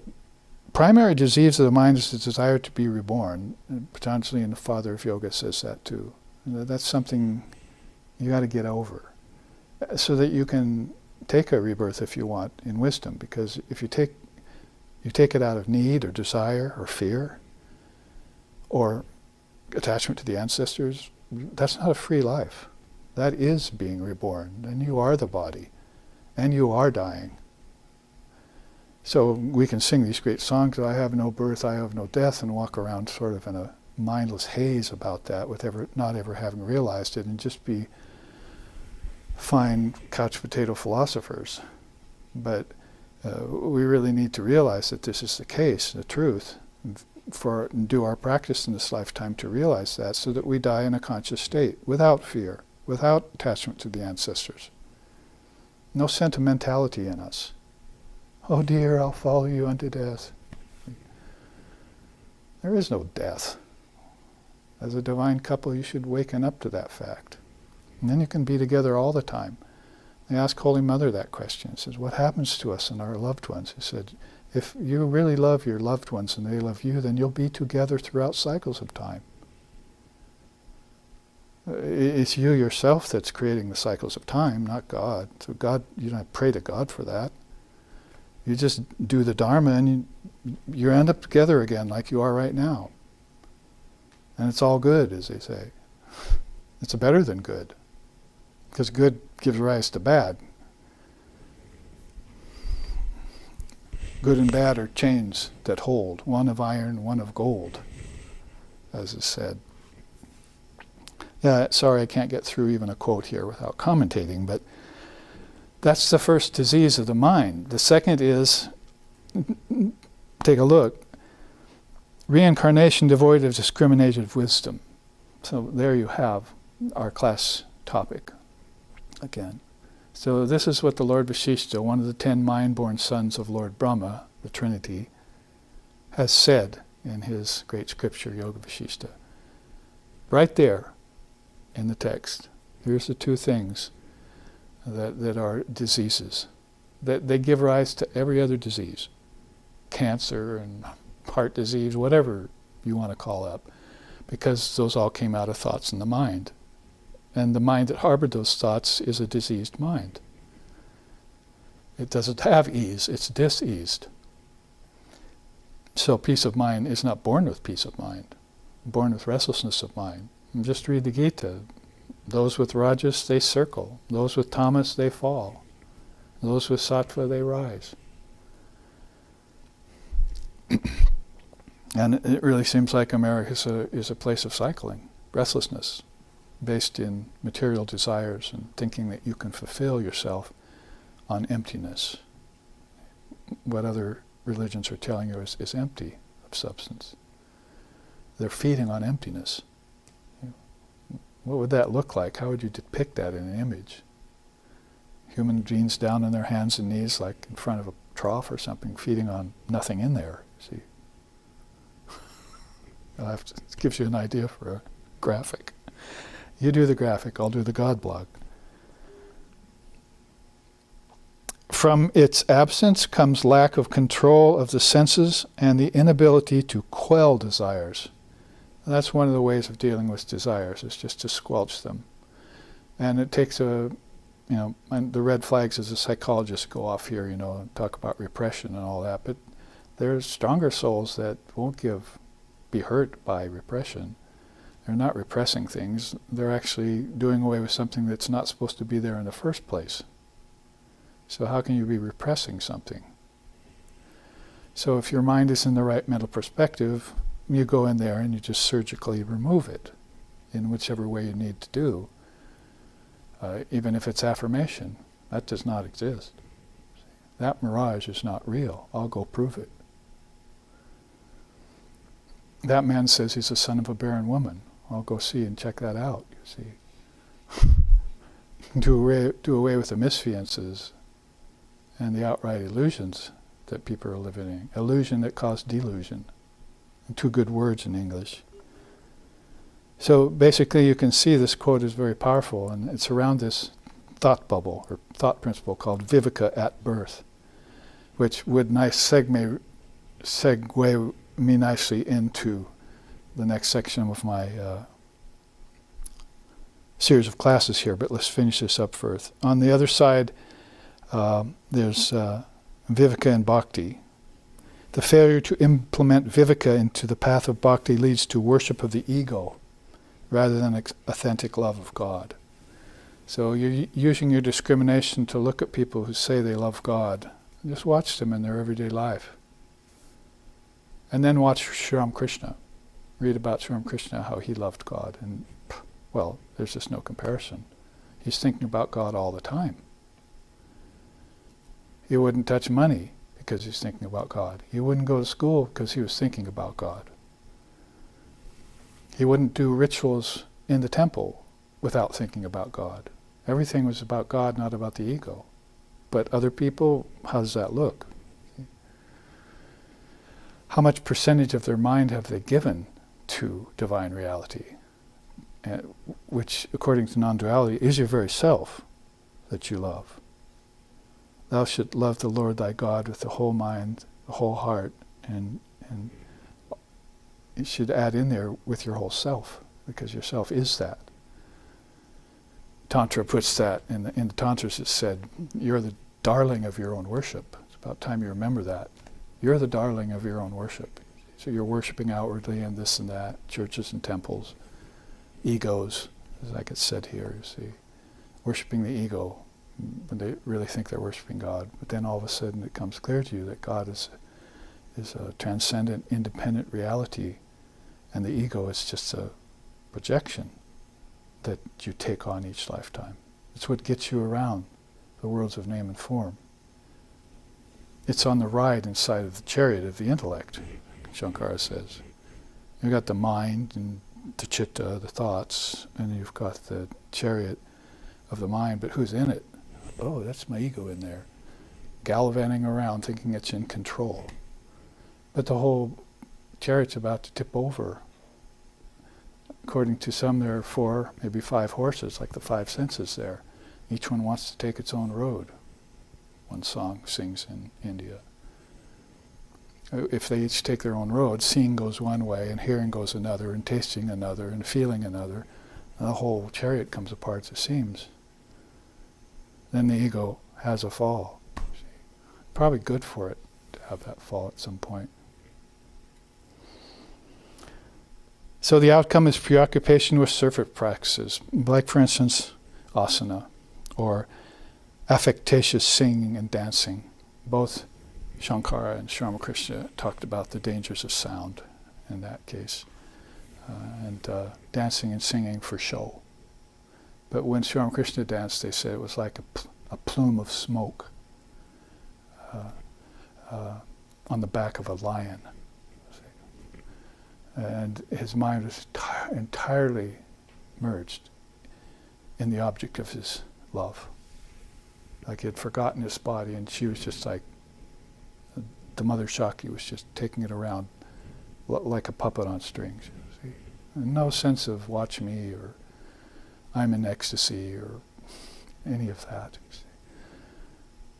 primary disease of the mind is the desire to be reborn. And Patanjali, and the father of yoga, says that too. That's something you got to get over, so that you can take a rebirth if you want in wisdom. Because if you take it out of need or desire or fear or attachment to the ancestors, that's not a free life. That is being reborn. And you are the body, and you are dying. So we can sing these great songs, I have no birth, I have no death, and walk around sort of in a mindless haze about that, with not ever having realized it, and just be fine couch potato philosophers. But we really need to realize that this is the case, the truth, and do our practice in this lifetime to realize that, so that we die in a conscious state, without fear, without attachment to the ancestors. No sentimentality in us. Oh dear, I'll follow you unto death. There is no death. As a divine couple, you should waken up to that fact. And then you can be together all the time. They asked Holy Mother that question. It says, what happens to us and our loved ones? He said, if you really love your loved ones and they love you, then you'll be together throughout cycles of time. It's you yourself that's creating the cycles of time, not God. So God, you don't pray to God for that. You just do the Dharma and you end up together again like you are right now. And it's all good, as they say. It's better than good. Because good gives rise to bad. Good and bad are chains that hold, one of iron, one of gold, as is said. Yeah, sorry I can't get through even a quote here without commentating, but that's the first disease of the mind. The second is, take a look, reincarnation devoid of discriminative wisdom. So there you have our class topic again. So this is what the Lord Vashishta, one of the 10 mind-born sons of Lord Brahma, the Trinity, has said in his great scripture, Yoga Vashishta. Right there in the text. Here's the two things that are diseases. That they give rise to every other disease. Cancer and heart disease, whatever you want to call up. Because those all came out of thoughts in the mind. And the mind that harbored those thoughts is a diseased mind. It doesn't have ease, it's diseased. So peace of mind is not born with peace of mind, born with restlessness of mind. And just read the Gita. Those with Rajas, they circle. Those with Tamas, they fall. Those with Sattva, they rise. And it really seems like America is a place of cycling, restlessness, based in material desires and thinking that you can fulfill yourself on emptiness. What other religions are telling you is empty of substance. They're feeding on emptiness. What would that look like? How would you depict that in an image? Human beings down on their hands and knees like in front of a trough or something, feeding on nothing in there, see? It gives you an idea for a graphic. You do the graphic, I'll do the God blog. From its absence comes lack of control of the senses and the inability to quell desires. And that's one of the ways of dealing with desires, is just to squelch them. And it takes and the red flags as a psychologist go off here, and talk about repression and all that, but there's stronger souls that won't be hurt by repression. They're not repressing things, they're actually doing away with something that's not supposed to be there in the first place. So how can you be repressing something? So if your mind is in the right mental perspective, you go in there and you just surgically remove it in whichever way you need to do. Even if it's affirmation, that does not exist. That mirage is not real. I'll go prove it. That man says he's the son of a barren woman. I'll go see and check that out, you see. Do away with the misfiances and the outright illusions that people are living in. Illusion that caused delusion. Two good words in English. So basically you can see this quote is very powerful, and it's around this thought bubble or thought principle called Viveka at birth, which would segue me nicely into the next section of my series of classes here, but let's finish this up first. On the other side, there's Viveka and Bhakti. The failure to implement Viveka into the path of Bhakti leads to worship of the ego rather than authentic love of God. So you're using your discrimination to look at people who say they love God. Just watch them in their everyday life. And then watch Sri Krishna. Read about Sri Krishna, how he loved God. And, well, there's just no comparison. He's thinking about God all the time. He wouldn't touch money because he's thinking about God. He wouldn't go to school because he was thinking about God. He wouldn't do rituals in the temple without thinking about God. Everything was about God, not about the ego. But other people, how does that look? How much percentage of their mind have they given to divine reality? Which, according to non-duality, is your very self that you love. Thou shalt love the Lord thy God with the whole mind, the whole heart, and you should add in there with your whole self, because your self is that. Tantra puts that, in the Tantras it's said, you're the darling of your own worship. It's about time you remember that. You're the darling of your own worship. So you're worshiping outwardly and this and that, churches and temples, egos, as like it's said here, you see. Worshiping the ego when they really think they're worshiping God. But then all of a sudden it becomes clear to you that God is a transcendent, independent reality, and the ego is just a projection that you take on each lifetime. It's what gets you around the worlds of name and form. It's on the ride inside of the chariot of the intellect, Shankara says. You've got the mind and the chitta, the thoughts, and you've got the chariot of the mind, but who's in it? Oh, that's my ego in there, gallivanting around thinking it's in control. But the whole chariot's about to tip over. According to some, there are 4, maybe 5 horses, like the 5 senses there. Each one wants to take its own road. One song sings in India. If they each take their own road, seeing goes one way, and hearing goes another, and tasting another, and feeling another, and the whole chariot comes apart at the seams. Then the ego has a fall. Probably good for it to have that fall at some point. So the outcome is preoccupation with surfeit practices, like, for instance, asana, or affectatious singing and dancing. Both Shankara and Sri Ramakrishna talked about the dangers of sound in that case, and dancing and singing for show. But when Sri Ramakrishna danced, they said it was like a plume of smoke on the back of a lion. And his mind was entirely merged in the object of his love. Like he had forgotten his body, and she was just like, the Mother Shakti was just taking it around like a puppet on strings. You see? And no sense of watch me, or I'm in ecstasy, or any of that. You see?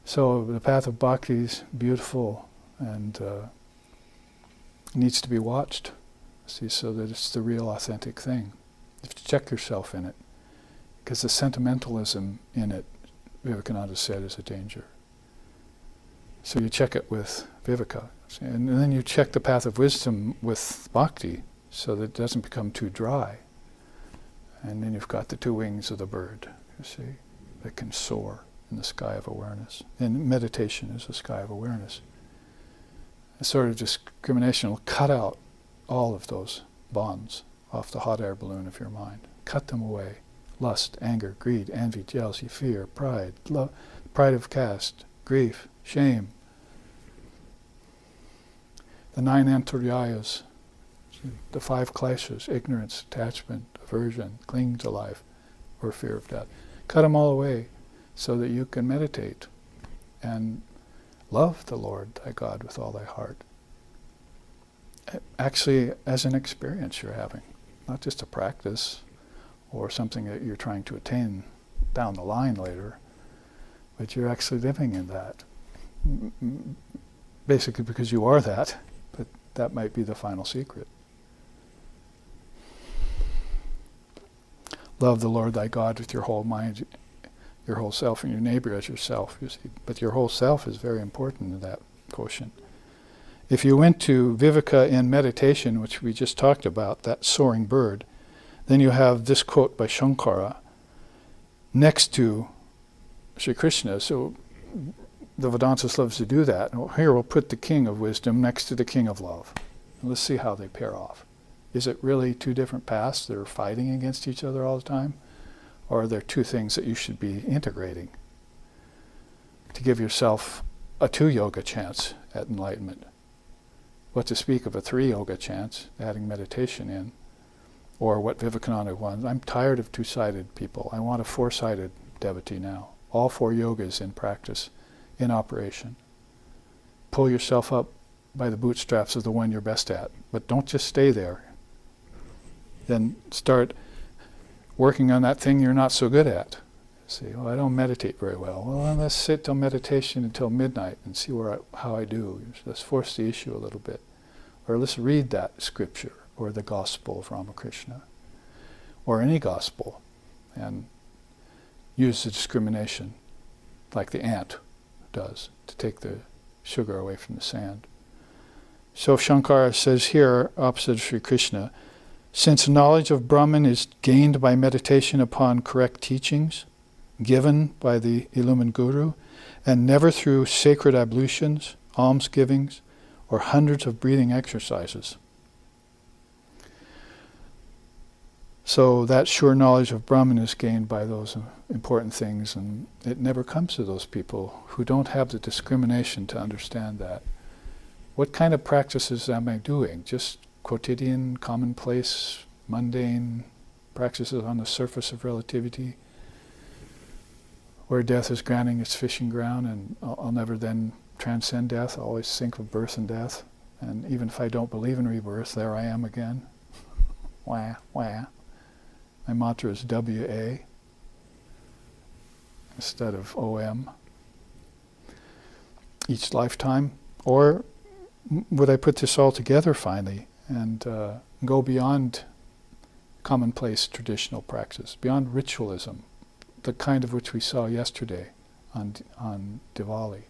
So the path of bhakti is beautiful and needs to be watched. See, so that it's the real authentic thing. You have to check yourself in it, because the sentimentalism in it, Vivekananda said, is a danger. So you check it with Viveka, and then you check the path of wisdom with bhakti, so that it doesn't become too dry. And then you've got the 2 wings of the bird, you see, that can soar in the sky of awareness. And meditation is the sky of awareness. A sort of discrimination will cut out all of those bonds off the hot air balloon of your mind. Cut them away. Lust, anger, greed, envy, jealousy, fear, pride, love, pride of caste, grief, shame. The 9 antaryayas, the 5 kleshas, ignorance, attachment, aversion, clinging to life, or fear of death. Cut them all away so that you can meditate and love the Lord thy God with all thy heart. Actually, as an experience you're having, not just a practice or something that you're trying to attain down the line later, but you're actually living in that. Basically because you are that, but that might be the final secret. Love the Lord thy God with your whole mind, your whole self, and your neighbor as yourself, you see. But your whole self is very important in that quotient. If you went to Viveka in meditation, which we just talked about, that soaring bird, then you have this quote by Shankara next to Sri Krishna. So the Vedantas loves to do that. Here we'll put the king of wisdom next to the king of love. And let's see how they pair off. Is it really 2 different paths that are fighting against each other all the time? Or are there 2 things that you should be integrating to give yourself a 2 yoga chance at enlightenment? What to speak of a 3 yoga chance, adding meditation in, or what Vivekananda wants. I'm tired of 2-sided people. I want a 4-sided devotee now. all 4 yogas in practice, in operation. Pull yourself up by the bootstraps of the one you're best at, but don't just stay there. Then start working on that thing you're not so good at. Say, well, I don't meditate very well. Well, let's sit till meditation until midnight and see how I do. Let's force the issue a little bit. Or let's read that scripture, or the gospel of Ramakrishna, or any gospel, and use the discrimination like the ant does to take the sugar away from the sand. So Shankara says here, opposite of Sri Krishna, since knowledge of Brahman is gained by meditation upon correct teachings, given by the illumined Guru, and never through sacred ablutions, almsgivings, or hundreds of breathing exercises. So that sure knowledge of Brahman is gained by those important things, and it never comes to those people who don't have the discrimination to understand that. What kind of practices am I doing? Just quotidian, commonplace, mundane practices on the surface of relativity, where death is granting its fishing ground, and I'll never then transcend death. I'll always think of birth and death. And even if I don't believe in rebirth, there I am again. Wah, wah. My mantra is WA instead of OM each lifetime. Or would I put this all together finally and go beyond commonplace traditional practice, beyond ritualism, the kind of which we saw yesterday on Diwali,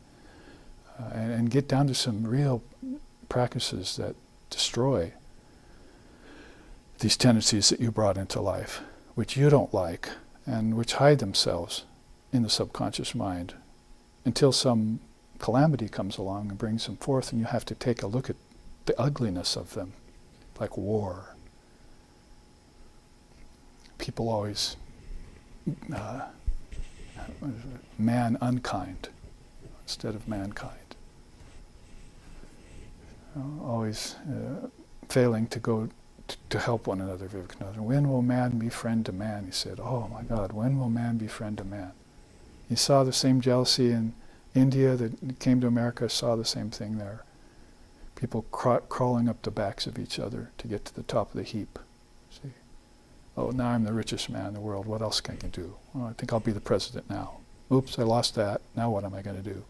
and get down to some real practices that destroy these tendencies that you brought into life, which you don't like, and which hide themselves in the subconscious mind until some calamity comes along and brings them forth, and you have to take a look at the ugliness of them, like war. People always man unkind instead of mankind. Always failing to go to help one another. Viveka, when will man be friend to man? He said, oh my God, when will man be friend to man? He saw the same jealousy in India that came to America, saw the same thing there. People crawling up the backs of each other to get to the top of the heap. See? Oh, now I'm the richest man in the world. What else can I do? Oh, I think I'll be the president now. Oops, I lost that. Now what am I going to do?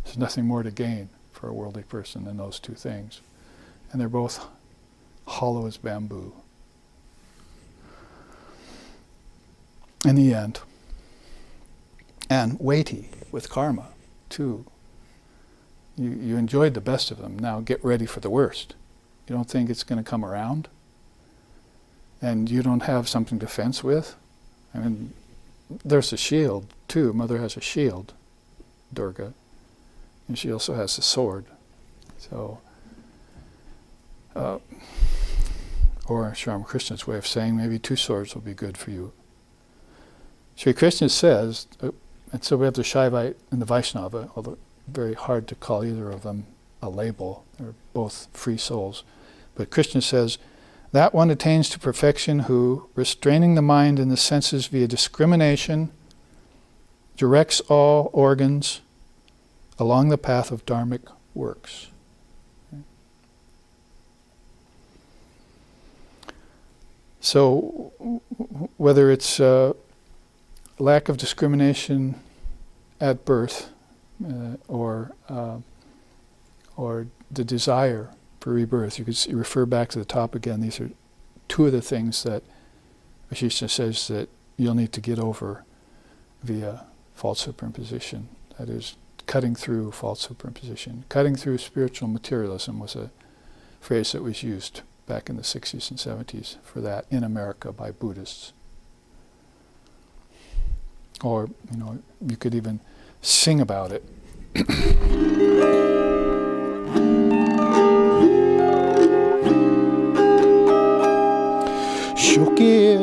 There's nothing more to gain for a worldly person than those 2 things. And they're both hollow as bamboo. In the end. And weighty with karma, too. You enjoyed the best of them. Now get ready for the worst. You don't think it's going to come around? And you don't have something to fence with? I mean, there's a shield, too. Mother has a shield, Durga. And she also has a sword. So, or Sri Ramakrishna's way of saying maybe 2 swords will be good for you. Sri Krishna says, and so we have the Shaivite and the Vaishnava, although very hard to call either of them a label. They're both free souls. But Krishna says, that one attains to perfection who, restraining the mind and the senses via discrimination, directs all organs along the path of dharmic works. So whether it's lack of discrimination at birth or the desire for rebirth, you could refer back to the top again. These are 2 of the things that Vashishtha says that you'll need to get over via false superimposition. That is, cutting through false superimposition. Cutting through spiritual materialism was a phrase that was used back in the 60s and 70s for that in America by Buddhists. Or, you could even sing about it. Shukir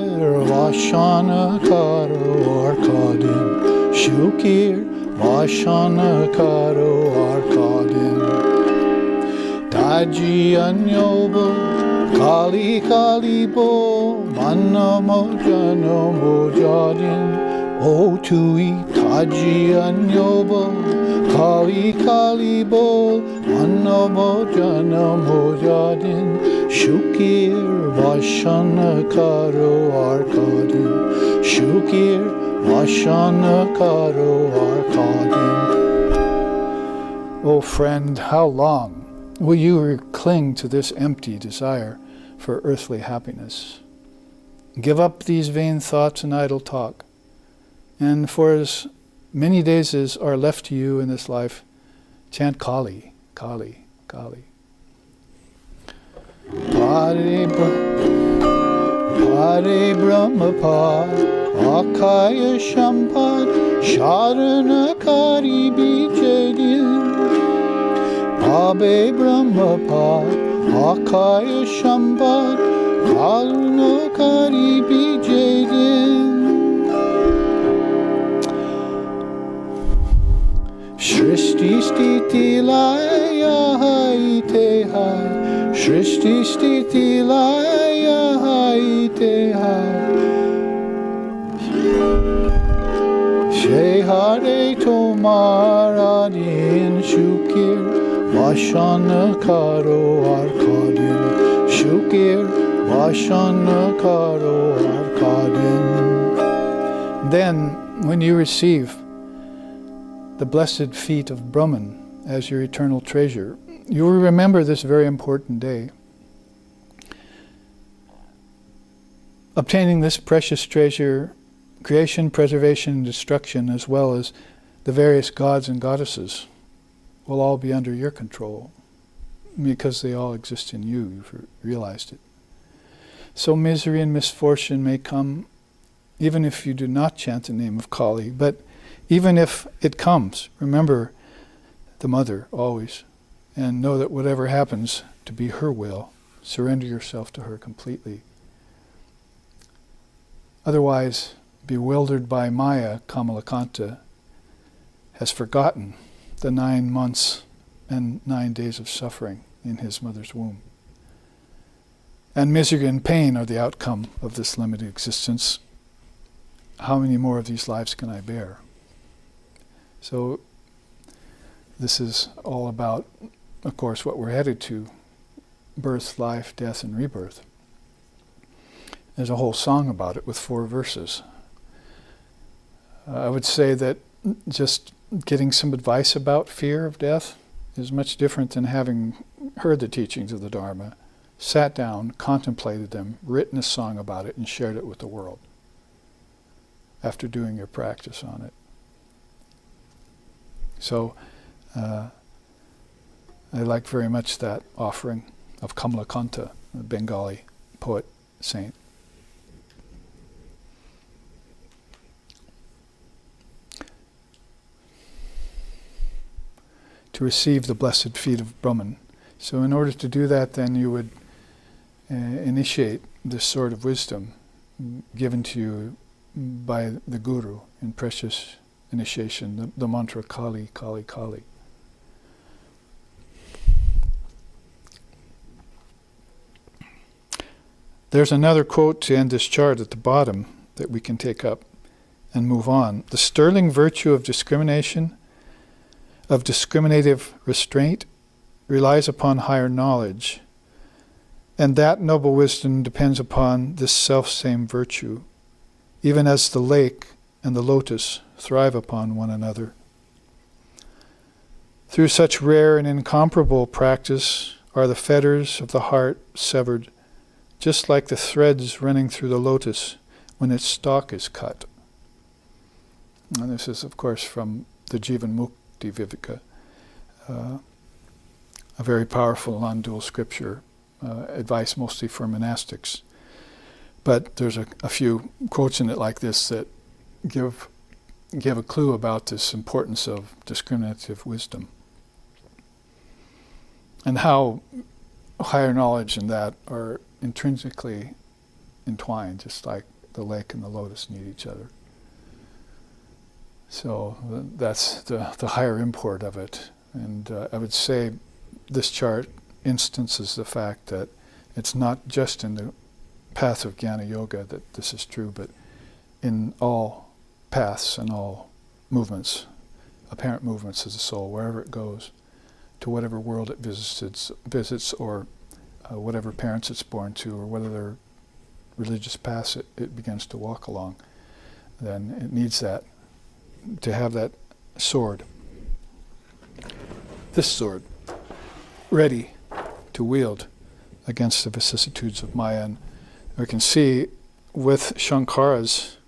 Vashana Karo Arkadin, Shukir Vashana Karo Arkadin, Taji Anyobo, Kali Kali Bo, Manna Mojano Mojadin, O tui taji anyobo, kali kali bol, anamo janamo jadin, shukir vashana karo arkadin, shukir vashana karo arkadin. O friend, how long will you cling to this empty desire for earthly happiness? Give up these vain thoughts and idle talk, and for as many days as are left to you in this life, chant Kali, Kali, Kali. Pare Brahmapad, Akaya Shampad, Sharanakari Bijadin. Pare Brahmapad, Akaya Shampad, Sharanakari Bijadin. Shrishti stiti laya hai te hai, Shrishti stiti laya hai te hai, Shehare tomar adin shukir, Vashana karo arkadin, shukir, Vashana karo arkadin. Then, when you receive the blessed feet of Brahman as your eternal treasure, you will remember this very important day. Obtaining this precious treasure, creation, preservation, and destruction, as well as the various gods and goddesses, will all be under your control, because they all exist in you. You've realized it. So misery and misfortune may come even if you do not chant the name of Kali, but even if it comes, remember the mother always, and know that whatever happens to be her will, surrender yourself to her completely. Otherwise, bewildered by Maya, Kamalakanta has forgotten the 9 months and 9 days of suffering in his mother's womb. And misery and pain are the outcome of this limited existence. How many more of these lives can I bear? So this is all about, of course, what we're headed to: birth, life, death, and rebirth. There's a whole song about it with 4 verses. I would say that just getting some advice about fear of death is much different than having heard the teachings of the Dharma, sat down, contemplated them, written a song about it, and shared it with the world after doing your practice on it. So I like very much that offering of Kamalakanta, the Bengali poet saint. To receive the blessed feet of Brahman. So in order to do that, then you would initiate this sword of wisdom given to you by the Guru in precious initiation, the mantra Kali, Kali, Kali. There's another quote to end this chart at the bottom that we can take up and move on. The sterling virtue of discrimination, of discriminative restraint, relies upon higher knowledge, and that noble wisdom depends upon this self-same virtue, even as the lake and the lotus thrive upon one another. Through such rare and incomparable practice are the fetters of the heart severed, just like the threads running through the lotus when its stalk is cut. And this is, of course, from the Jivan Mukti Viveka, a very powerful non-dual scripture, advice mostly for monastics. But there's a few quotes in it like this that give a clue about this importance of discriminative wisdom and how higher knowledge and that are intrinsically entwined, just like the lake and the lotus need each other. So that's the higher import of it. And I would say this chart instances the fact that it's not just in the path of Jnana Yoga that this is true, but in all paths and all movements, apparent movements of the soul, wherever it goes, to whatever world it visits or whatever parents it's born to, or whatever religious paths it begins to walk along, then it needs that, to have that sword, this sword, ready to wield against the vicissitudes of Maya. And we can see with Shankara's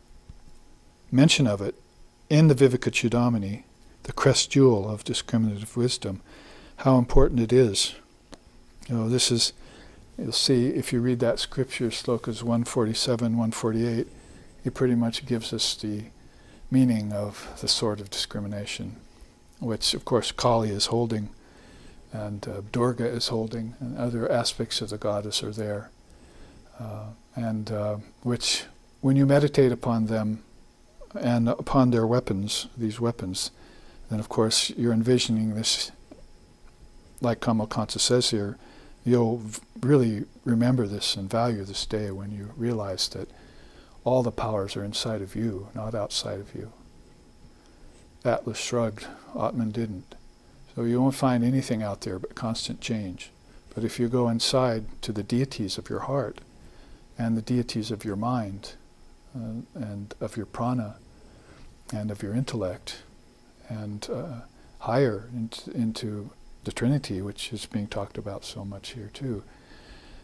mention of it in the Viveka Chudamani, the crest jewel of discriminative wisdom, how important it is. This is, you'll see if you read that scripture, slokas 147, 148, he pretty much gives us the meaning of the sword of discrimination, which of course Kali is holding, and Durga is holding, and other aspects of the goddess are there, and which, when you meditate upon them and upon their weapons, these weapons, then of course you're envisioning this, like Kamalkanta says here, you'll really remember this and value this day when you realize that all the powers are inside of you, not outside of you. Atlas shrugged, Atman didn't. So you won't find anything out there but constant change. But if you go inside to the deities of your heart and the deities of your mind and of your prana and of your intellect and higher into the Trinity, which is being talked about so much here too,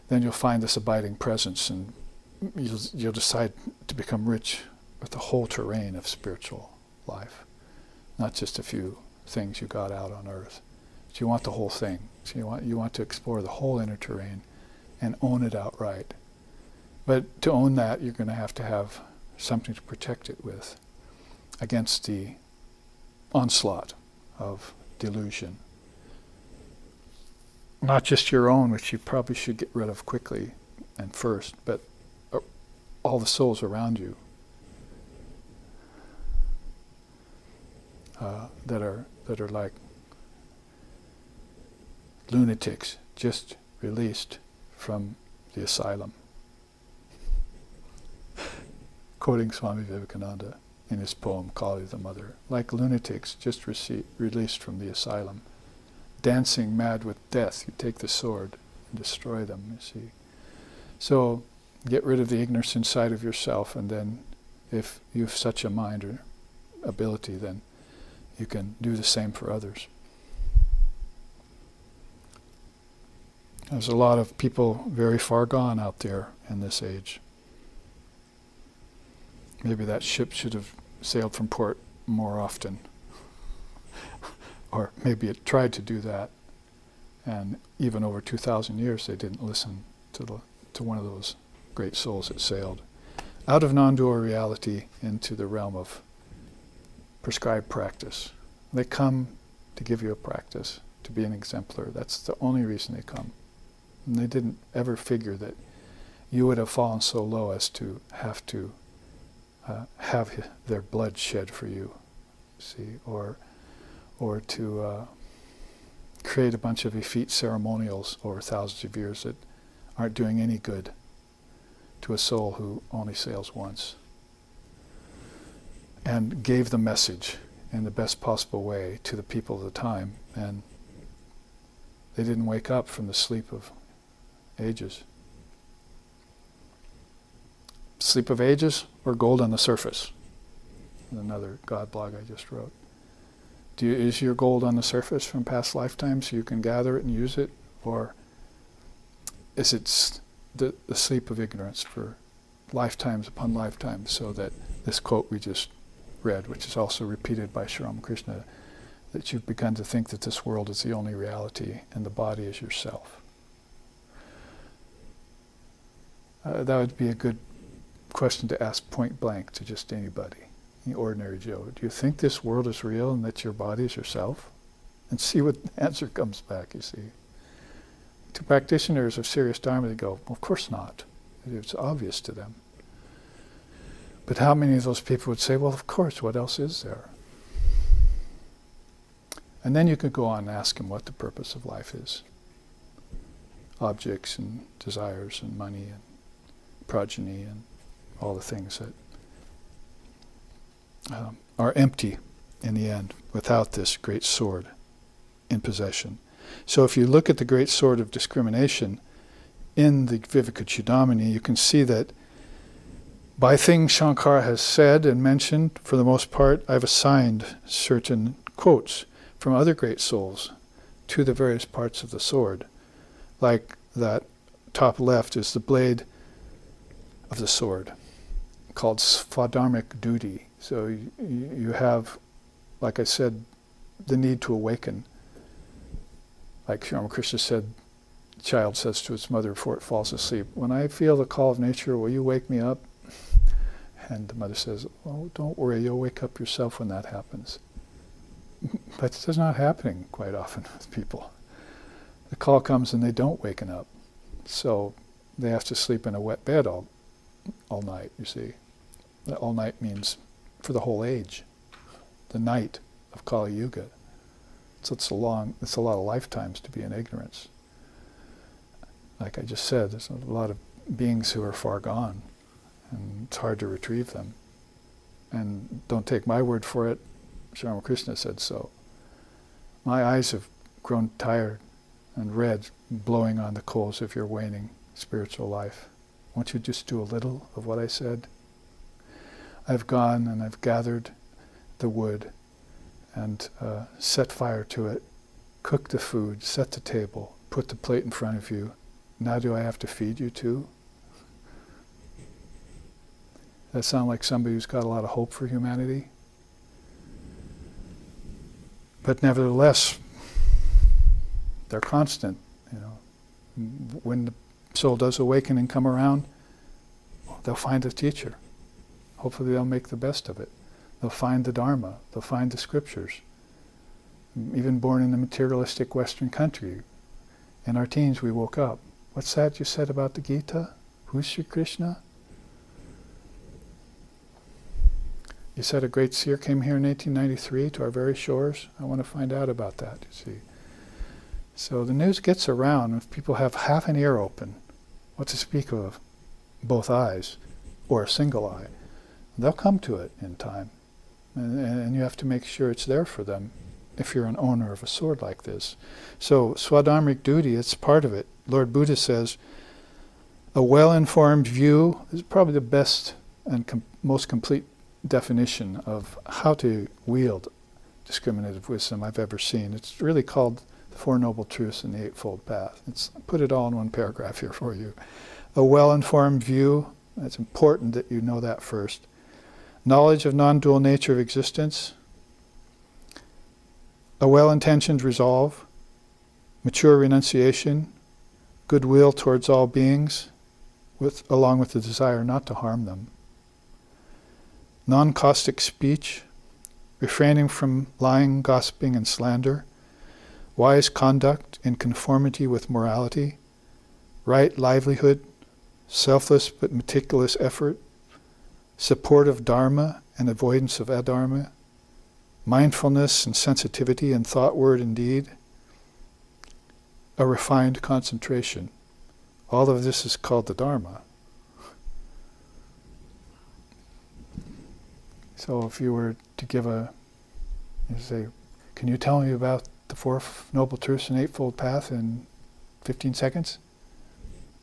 then you'll find this abiding presence, and you'll decide to become rich with the whole terrain of spiritual life, not just a few things you got out on earth. But you want the whole thing. So you want to explore the whole inner terrain and own it outright. But to own that, you're going to have something to protect it with against the onslaught of delusion. Not just your own, which you probably should get rid of quickly and first, but all the souls around you that are like lunatics just released from the asylum. Quoting Swami Vivekananda in his poem Kali the Mother, like lunatics just released from the asylum, dancing mad with death, you take the sword and destroy them, you see. So get rid of the ignorance inside of yourself, and then if you have such a mind or ability, then you can do the same for others. There's a lot of people very far gone out there in this age. Maybe that ship should have sailed from port more often. Or maybe it tried to do that, and even over 2,000 years they didn't listen to one of those great souls that sailed out of non-dual reality into the realm of prescribed practice. They come to give you a practice, to be an exemplar. That's the only reason they come. And they didn't ever figure that you would have fallen so low as to have their blood shed for you, see, or to create a bunch of effete ceremonials over thousands of years that aren't doing any good to a soul who only sails once, and gave the message in the best possible way to the people of the time, and they didn't wake up from the sleep of ages. Sleep of ages or gold on the surface? Another God blog I just wrote. Is your gold on the surface from past lifetimes so you can gather it and use it? Or is it the sleep of ignorance for lifetimes upon lifetimes, so that this quote we just read, which is also repeated by Sri Ramakrishna, that you've begun to think that this world is the only reality and the body is yourself? That would be a good question to ask point blank to just anybody, the ordinary Joe. Do you think this world is real and that your body is yourself? And see what answer comes back, you see. To practitioners of serious Dharma, they go, well, of course not. It's obvious to them. But how many of those people would say, well, of course, what else is there? And then you could go on and ask them what the purpose of life is. Objects and desires and money and progeny and all the things that are empty in the end without this great sword in possession. So if you look at the great sword of discrimination in the Viveka Chudamani, you can see that by things Shankara has said and mentioned, for the most part, I've assigned certain quotes from other great souls to the various parts of the sword. Like that top left is the blade of the sword, called svadharmic duty. So you have, like I said, the need to awaken. Like Sri Ramakrishna said, the child says to its mother before it falls asleep, when I feel the call of nature, will you wake me up? And the mother says, oh, don't worry, you'll wake up yourself when that happens. But it's not happening quite often with people. The call comes and they don't waken up. So they have to sleep in a wet bed all night, you see. All night means for the whole age. The night of Kali Yuga. So it's a lot of lifetimes to be in ignorance. Like I just said, there's a lot of beings who are far gone, and it's hard to retrieve them. And don't take my word for it, Sri Ramakrishna said so. My eyes have grown tired and red, blowing on the coals of your waning spiritual life. Won't you just do a little of what I said? I've gone and I've gathered the wood and set fire to it, cooked the food, set the table, put the plate in front of you. Now do I have to feed you too? That sound like somebody who's got a lot of hope for humanity? But nevertheless, they're constant, you know. When the soul does awaken and come around, they'll find a teacher. Hopefully they'll make the best of it. They'll find the Dharma. They'll find the scriptures. Even born in a materialistic Western country, in our teens we woke up. What's that you said about the Gita? Who's Sri Krishna? You said a great seer came here in 1893 to our very shores. I want to find out about that, you see. So the news gets around. If people have half an ear open, what to speak of both eyes or a single eye, they'll come to it in time. And you have to make sure it's there for them if you're an owner of a sword like this. So swadharmic duty, it's part of it. Lord Buddha says, a well-informed view is probably the best and most complete definition of how to wield discriminative wisdom I've ever seen. It's really called the Four Noble Truths and the Eightfold Path. Put it all in one paragraph here for you. A well-informed view, it's important that you know that first. Knowledge of non-dual nature of existence, a well-intentioned resolve, mature renunciation, goodwill towards all beings, along with the desire not to harm them, non-caustic speech, refraining from lying, gossiping, and slander, wise conduct in conformity with morality, right livelihood, selfless but meticulous effort, support of Dharma and avoidance of adharma, mindfulness and sensitivity in thought, word, and deed, a refined concentration. All of this is called the Dharma. So if you were to give you say, can you tell me about the Four Noble Truths and Eightfold Path in 15 seconds?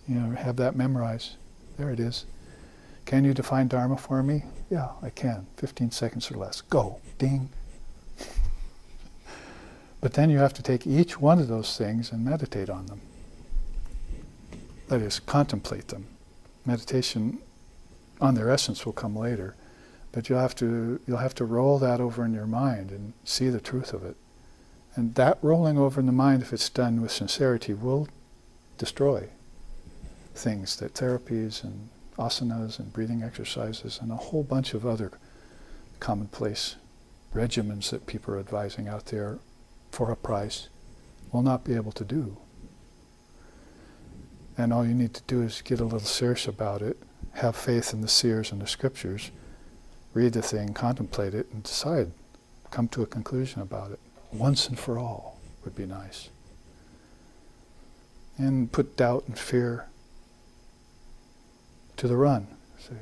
Have that memorized. There it is. Can you define Dharma for me? Yeah, I can. 15 seconds or less. Go. Ding. But then you have to take each one of those things and meditate on them. That is, contemplate them. Meditation on their essence will come later. But you'll have to roll that over in your mind and see the truth of it. And that rolling over in the mind, if it's done with sincerity, will destroy things that therapies and asanas and breathing exercises and a whole bunch of other commonplace regimens that people are advising out there for a price will not be able to do. And all you need to do is get a little serious about it, have faith in the seers and the scriptures, read the thing, contemplate it, and decide, come to a conclusion about it. Once and for all would be nice. And put doubt and fear to the run. See.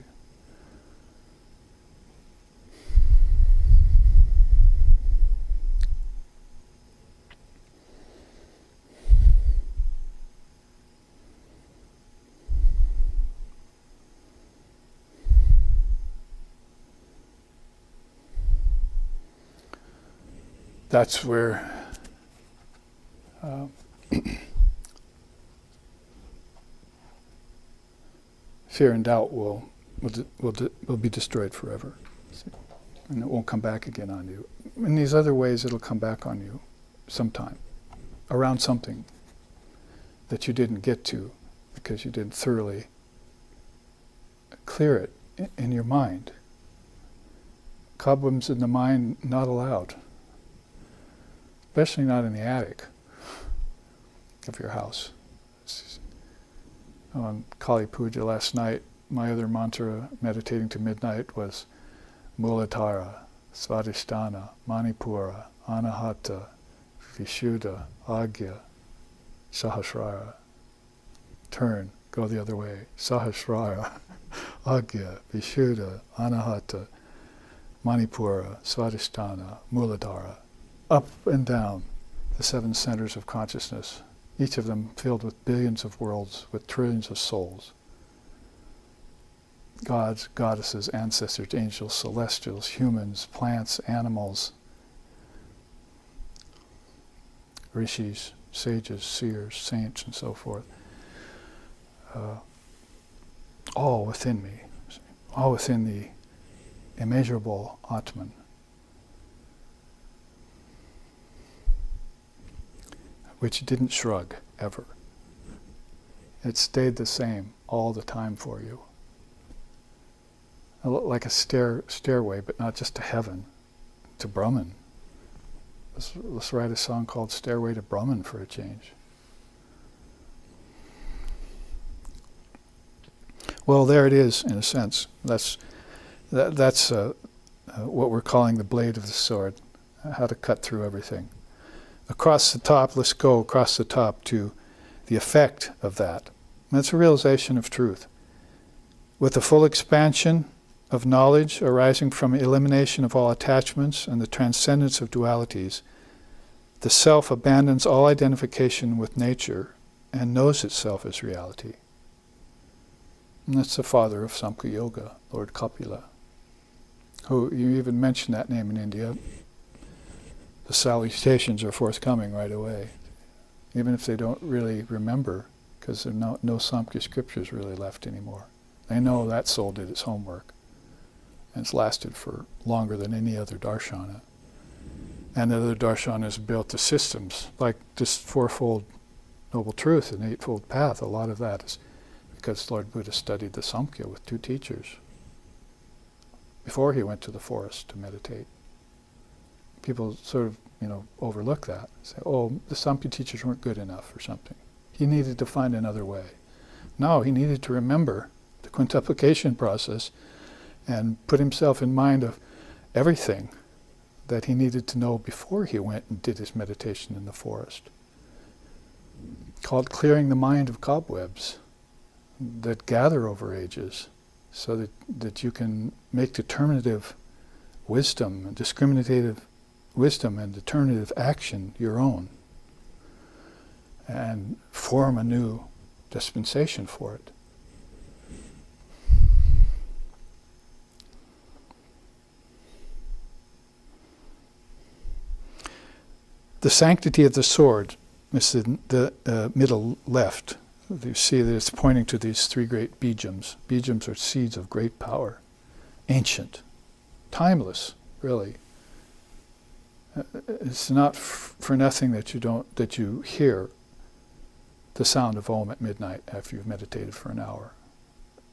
that's where fear and doubt will be destroyed forever. See? And it won't come back again on you. In these other ways, it'll come back on you sometime, around something that you didn't get to because you didn't thoroughly clear it in your mind. Cobwebs in the mind, not allowed. Especially not in the attic of your house. On Kali Puja last night, my other mantra meditating to midnight was Muladhara, Svadhisthana, Manipura, Anahata, Vishuddha, Agya, Sahasrara. Turn, go the other way. Sahasrara, Agya, Vishuddha, Anahata, Manipura, Svadhisthana, Muladhara. Up and down the 7 centers of consciousness, each of them filled with billions of worlds, with trillions of souls. Gods, goddesses, ancestors, angels, celestials, humans, plants, animals, rishis, sages, seers, saints, and so forth. All within me, all within the immeasurable Atman. Which didn't shrug, ever. It stayed the same all the time for you. Like a stairway, but not just to heaven, to Brahman. Let's write a song called Stairway to Brahman for a change. Well, there it is, in a sense. That's what we're calling the blade of the sword, how to cut through everything. Across the top, let's go across the top to the effect of that. And that's a realization of truth. With the full expansion of knowledge arising from elimination of all attachments and the transcendence of dualities, the self abandons all identification with nature and knows itself as reality. And that's the father of Samkhya Yoga, Lord Kapila, who you even mentioned that name in India. The salutations are forthcoming right away, even if they don't really remember, because there are no Samkhya scriptures really left anymore. They know that soul did its homework, and it's lasted for longer than any other darshana. And the other darshanas built the systems, like this fourfold noble truth and eightfold path. A lot of that is because Lord Buddha studied the Samkhya with 2 teachers before he went to the forest to meditate. People sort of, overlook that. Say, oh, the Samkhya teachers weren't good enough or something. He needed to find another way. No, he needed to remember the quintuplication process and put himself in mind of everything that he needed to know before he went and did his meditation in the forest. Called clearing the mind of cobwebs that gather over ages, so that you can make determinative wisdom, discriminative wisdom and determinative action your own, and form a new dispensation for it. The sanctity of the sword is the middle left. You see that it's pointing to these 3 great bijams. Bijams are seeds of great power, ancient, timeless, really. It's not for nothing that you hear the sound of Om at midnight after you've meditated for an hour.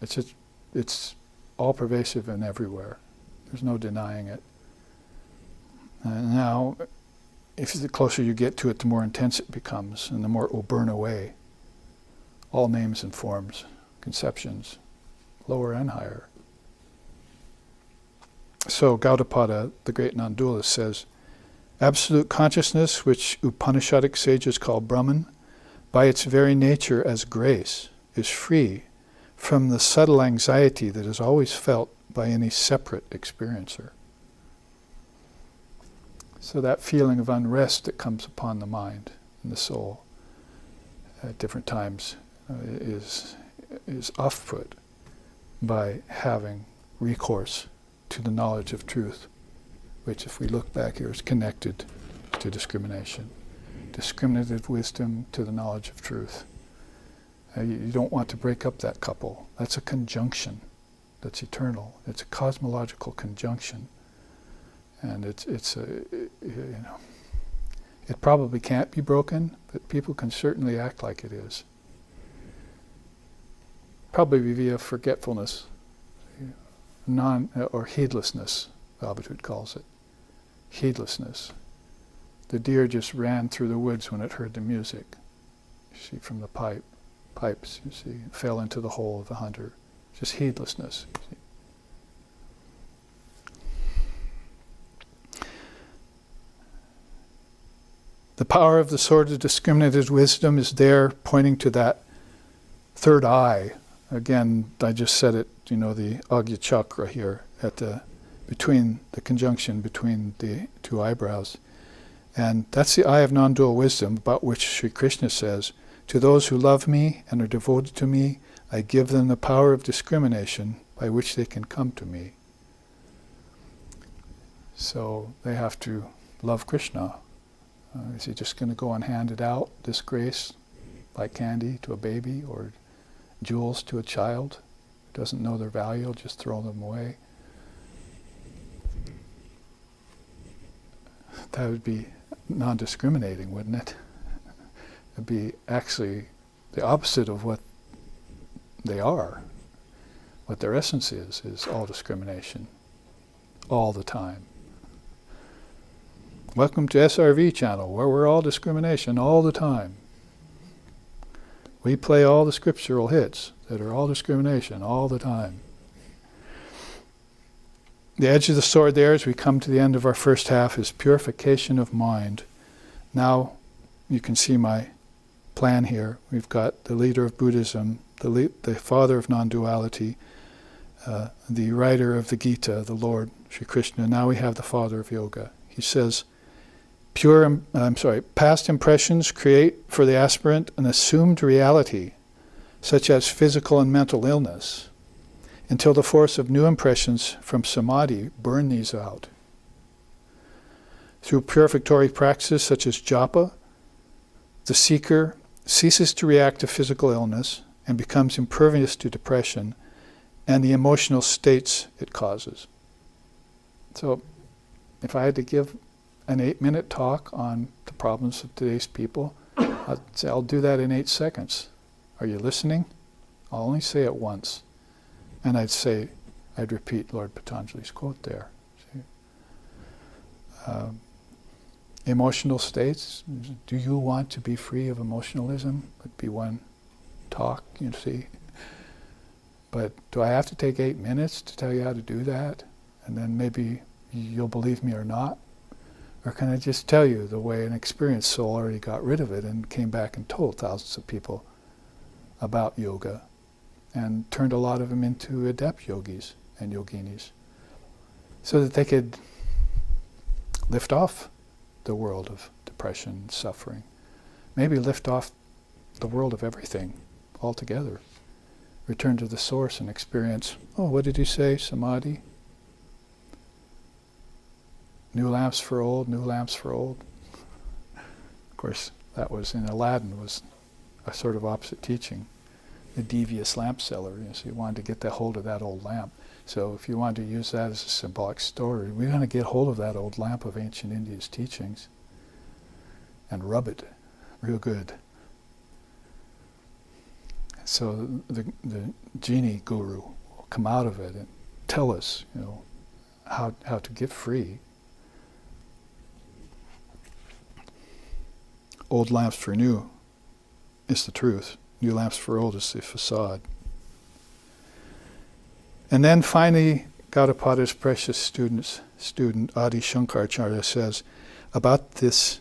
It's all pervasive and everywhere. There's no denying it. And now, if the closer you get to it, the more intense it becomes, and the more it will burn away all names and forms, conceptions, lower and higher. So Gaudapada, the great non-dualist, says, absolute consciousness, which Upanishadic sages call Brahman, by its very nature as grace, is free from the subtle anxiety that is always felt by any separate experiencer. So that feeling of unrest that comes upon the mind and the soul at different times is off-put by having recourse to the knowledge of truth, which, if we look back here, is connected to discrimination. Discriminative wisdom to the knowledge of truth. You don't want to break up that couple. That's a conjunction that's eternal. It's a cosmological conjunction. And it probably can't be broken, but people can certainly act like it is. Probably via forgetfulness, or heedlessness, Babaji calls it. Heedlessness. The deer just ran through the woods when it heard the music. You see, from the pipes, you see, it fell into the hole of the hunter. Just heedlessness. You see. The power of the sword of discriminative wisdom is there, pointing to that third eye. Again, I just said it, the Agya chakra here, between the conjunction between the two eyebrows. And that's the eye of non-dual wisdom, about which Sri Krishna says, "To those who love me and are devoted to me, I give them the power of discrimination by which they can come to me." So they have to love Krishna. Is he just going to go and hand it out, this grace, like candy to a baby, or jewels to a child who doesn't know their value, he'll just throw them away? That would be non-discriminating, wouldn't it? It'd be actually the opposite of what they are. What their essence is all discrimination, all the time. Welcome to SRV channel, where we're all discrimination all the time. We play all the scriptural hits that are all discrimination all the time. The edge of the sword there, as we come to the end of our first half, is purification of mind. Now you can see my plan here. We've got the leader of Buddhism, the father of non-duality, the writer of the Gita, the Lord, Sri Krishna. Now we have the father of yoga. He says, past impressions create for the aspirant an assumed reality, such as physical and mental illness, until the force of new impressions from samadhi burn these out. Through purificatory practices such as japa, the seeker ceases to react to physical illness and becomes impervious to depression and the emotional states it causes. So, if I had to give an 8-minute talk on the problems of today's people, I'd say I'll do that in 8 seconds. Are you listening? I'll only say it once. And I'd repeat Lord Patanjali's quote there. Emotional states, do you want to be free of emotionalism? Would be one talk, you see. But do I have to take 8 minutes to tell you how to do that? And then maybe you'll believe me or not? Or can I just tell you the way an experienced soul already got rid of it and came back and told thousands of people about yoga and turned a lot of them into adept yogis and yoginis so that they could lift off the world of depression and suffering. Maybe lift off the world of everything altogether. Return to the source and experience, what did he say, samadhi? New lamps for old, new lamps for old. Of course, that was in Aladdin, was a sort of opposite teaching. The devious lamp seller, so you wanted to get the hold of that old lamp. So if you wanted to use that as a symbolic story, we're going to get hold of that old lamp of ancient India's teachings and rub it real good. So the genie guru will come out of it and tell us, how to get free. Old lamps for new is the truth. New lamps for old is the facade. And then finally, Gaudapada's precious student Adi Shankaracharya says about this,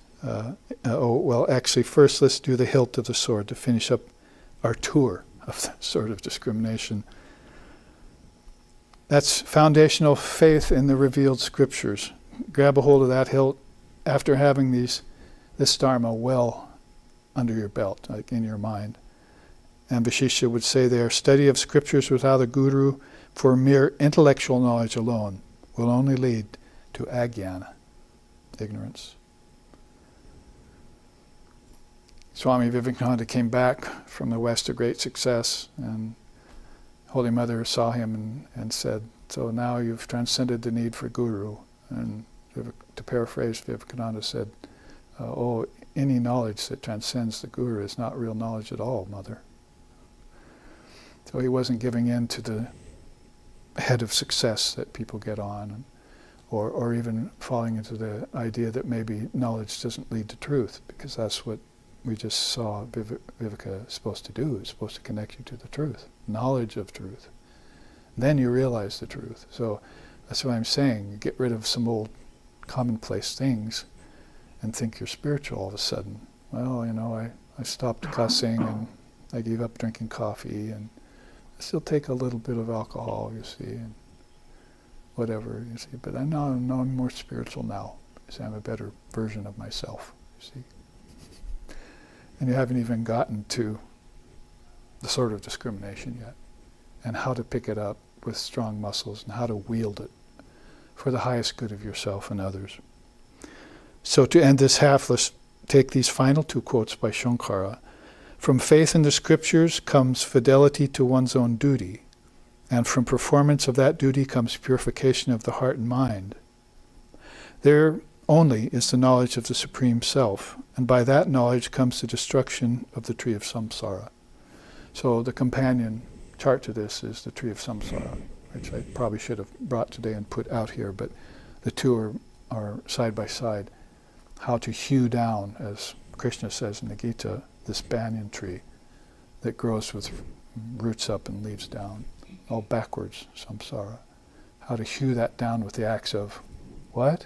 first let's do the hilt of the sword to finish up our tour of the Sword of Discrimination. That's foundational faith in the revealed scriptures. Grab a hold of that hilt after having this dharma well under your belt, like in your mind. And Vashishtha would say there, study of scriptures without a guru for mere intellectual knowledge alone will only lead to ajnana, ignorance. Swami Vivekananda came back from the West to great success, and Holy Mother saw him and said, "So now you've transcended the need for guru." And to paraphrase, Vivekananda said, "Oh, any knowledge that transcends the guru is not real knowledge at all, Mother." So he wasn't giving in to the head of success that people get on, or even falling into the idea that maybe knowledge doesn't lead to truth, because that's what we just saw Viveka is supposed to do. It's supposed to connect you to the truth, knowledge of truth. Then you realize the truth. So that's what I'm saying. You get rid of some old commonplace things and think you're spiritual all of a sudden. Well, I stopped cussing and I gave up drinking coffee, and I still take a little bit of alcohol, you see, and whatever, you see. But I'm more spiritual now, because I'm a better version of myself, you see. And you haven't even gotten to the Sword of Discrimination yet, and how to pick it up with strong muscles and how to wield it for the highest good of yourself and others. So to end this half, let's take these final two quotes by Shankara. From faith in the scriptures comes fidelity to one's own duty, and from performance of that duty comes purification of the heart and mind. There only is the knowledge of the Supreme Self, and by that knowledge comes the destruction of the tree of samsara. So the companion chart to this is the tree of samsara, which I probably should have brought today and put out here, but the two are side by side. How to hew down, as Krishna says in the Gita, this banyan tree that grows with roots up and leaves down, all backwards, samsara. How to hew that down with the axe of what?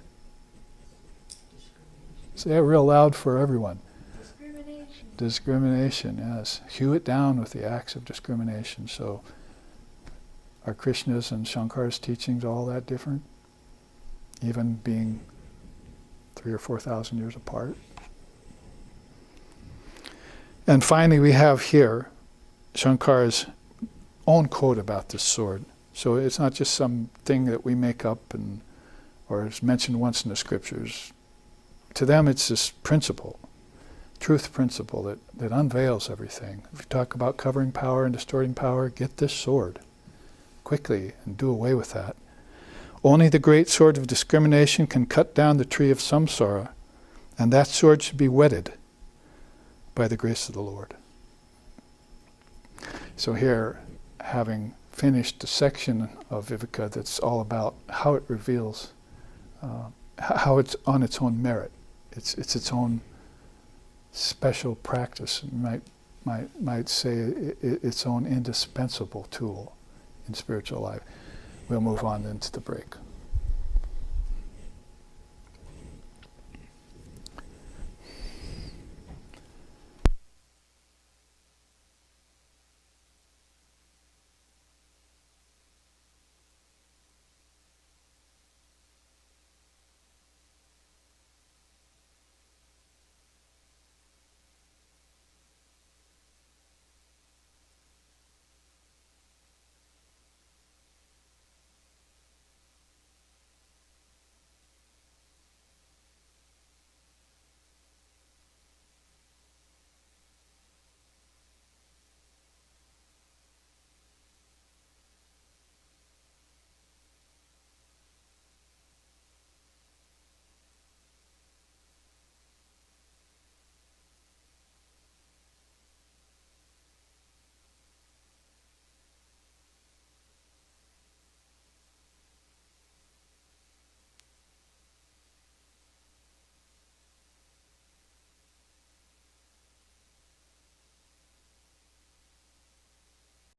Say it real loud for everyone. Discrimination. Discrimination, yes. Hew it down with the axe of discrimination. So are Krishna's and Shankara's teachings all that different? Even being 3,000 or 4,000 years apart? And finally we have here Shankara's own quote about this sword. So it's not just some thing that we make up or is mentioned once in the scriptures. To them it's this principle, truth principle that unveils everything. If you talk about covering power and distorting power, get this sword quickly and do away with that. Only the great sword of discrimination can cut down the tree of samsara, and that sword should be whetted by the grace of the Lord. So here, having finished the section of Viveka that's all about how it reveals, how it's on its own merit. It's its own special practice. You might say its own indispensable tool in spiritual life. We'll move on then to the break.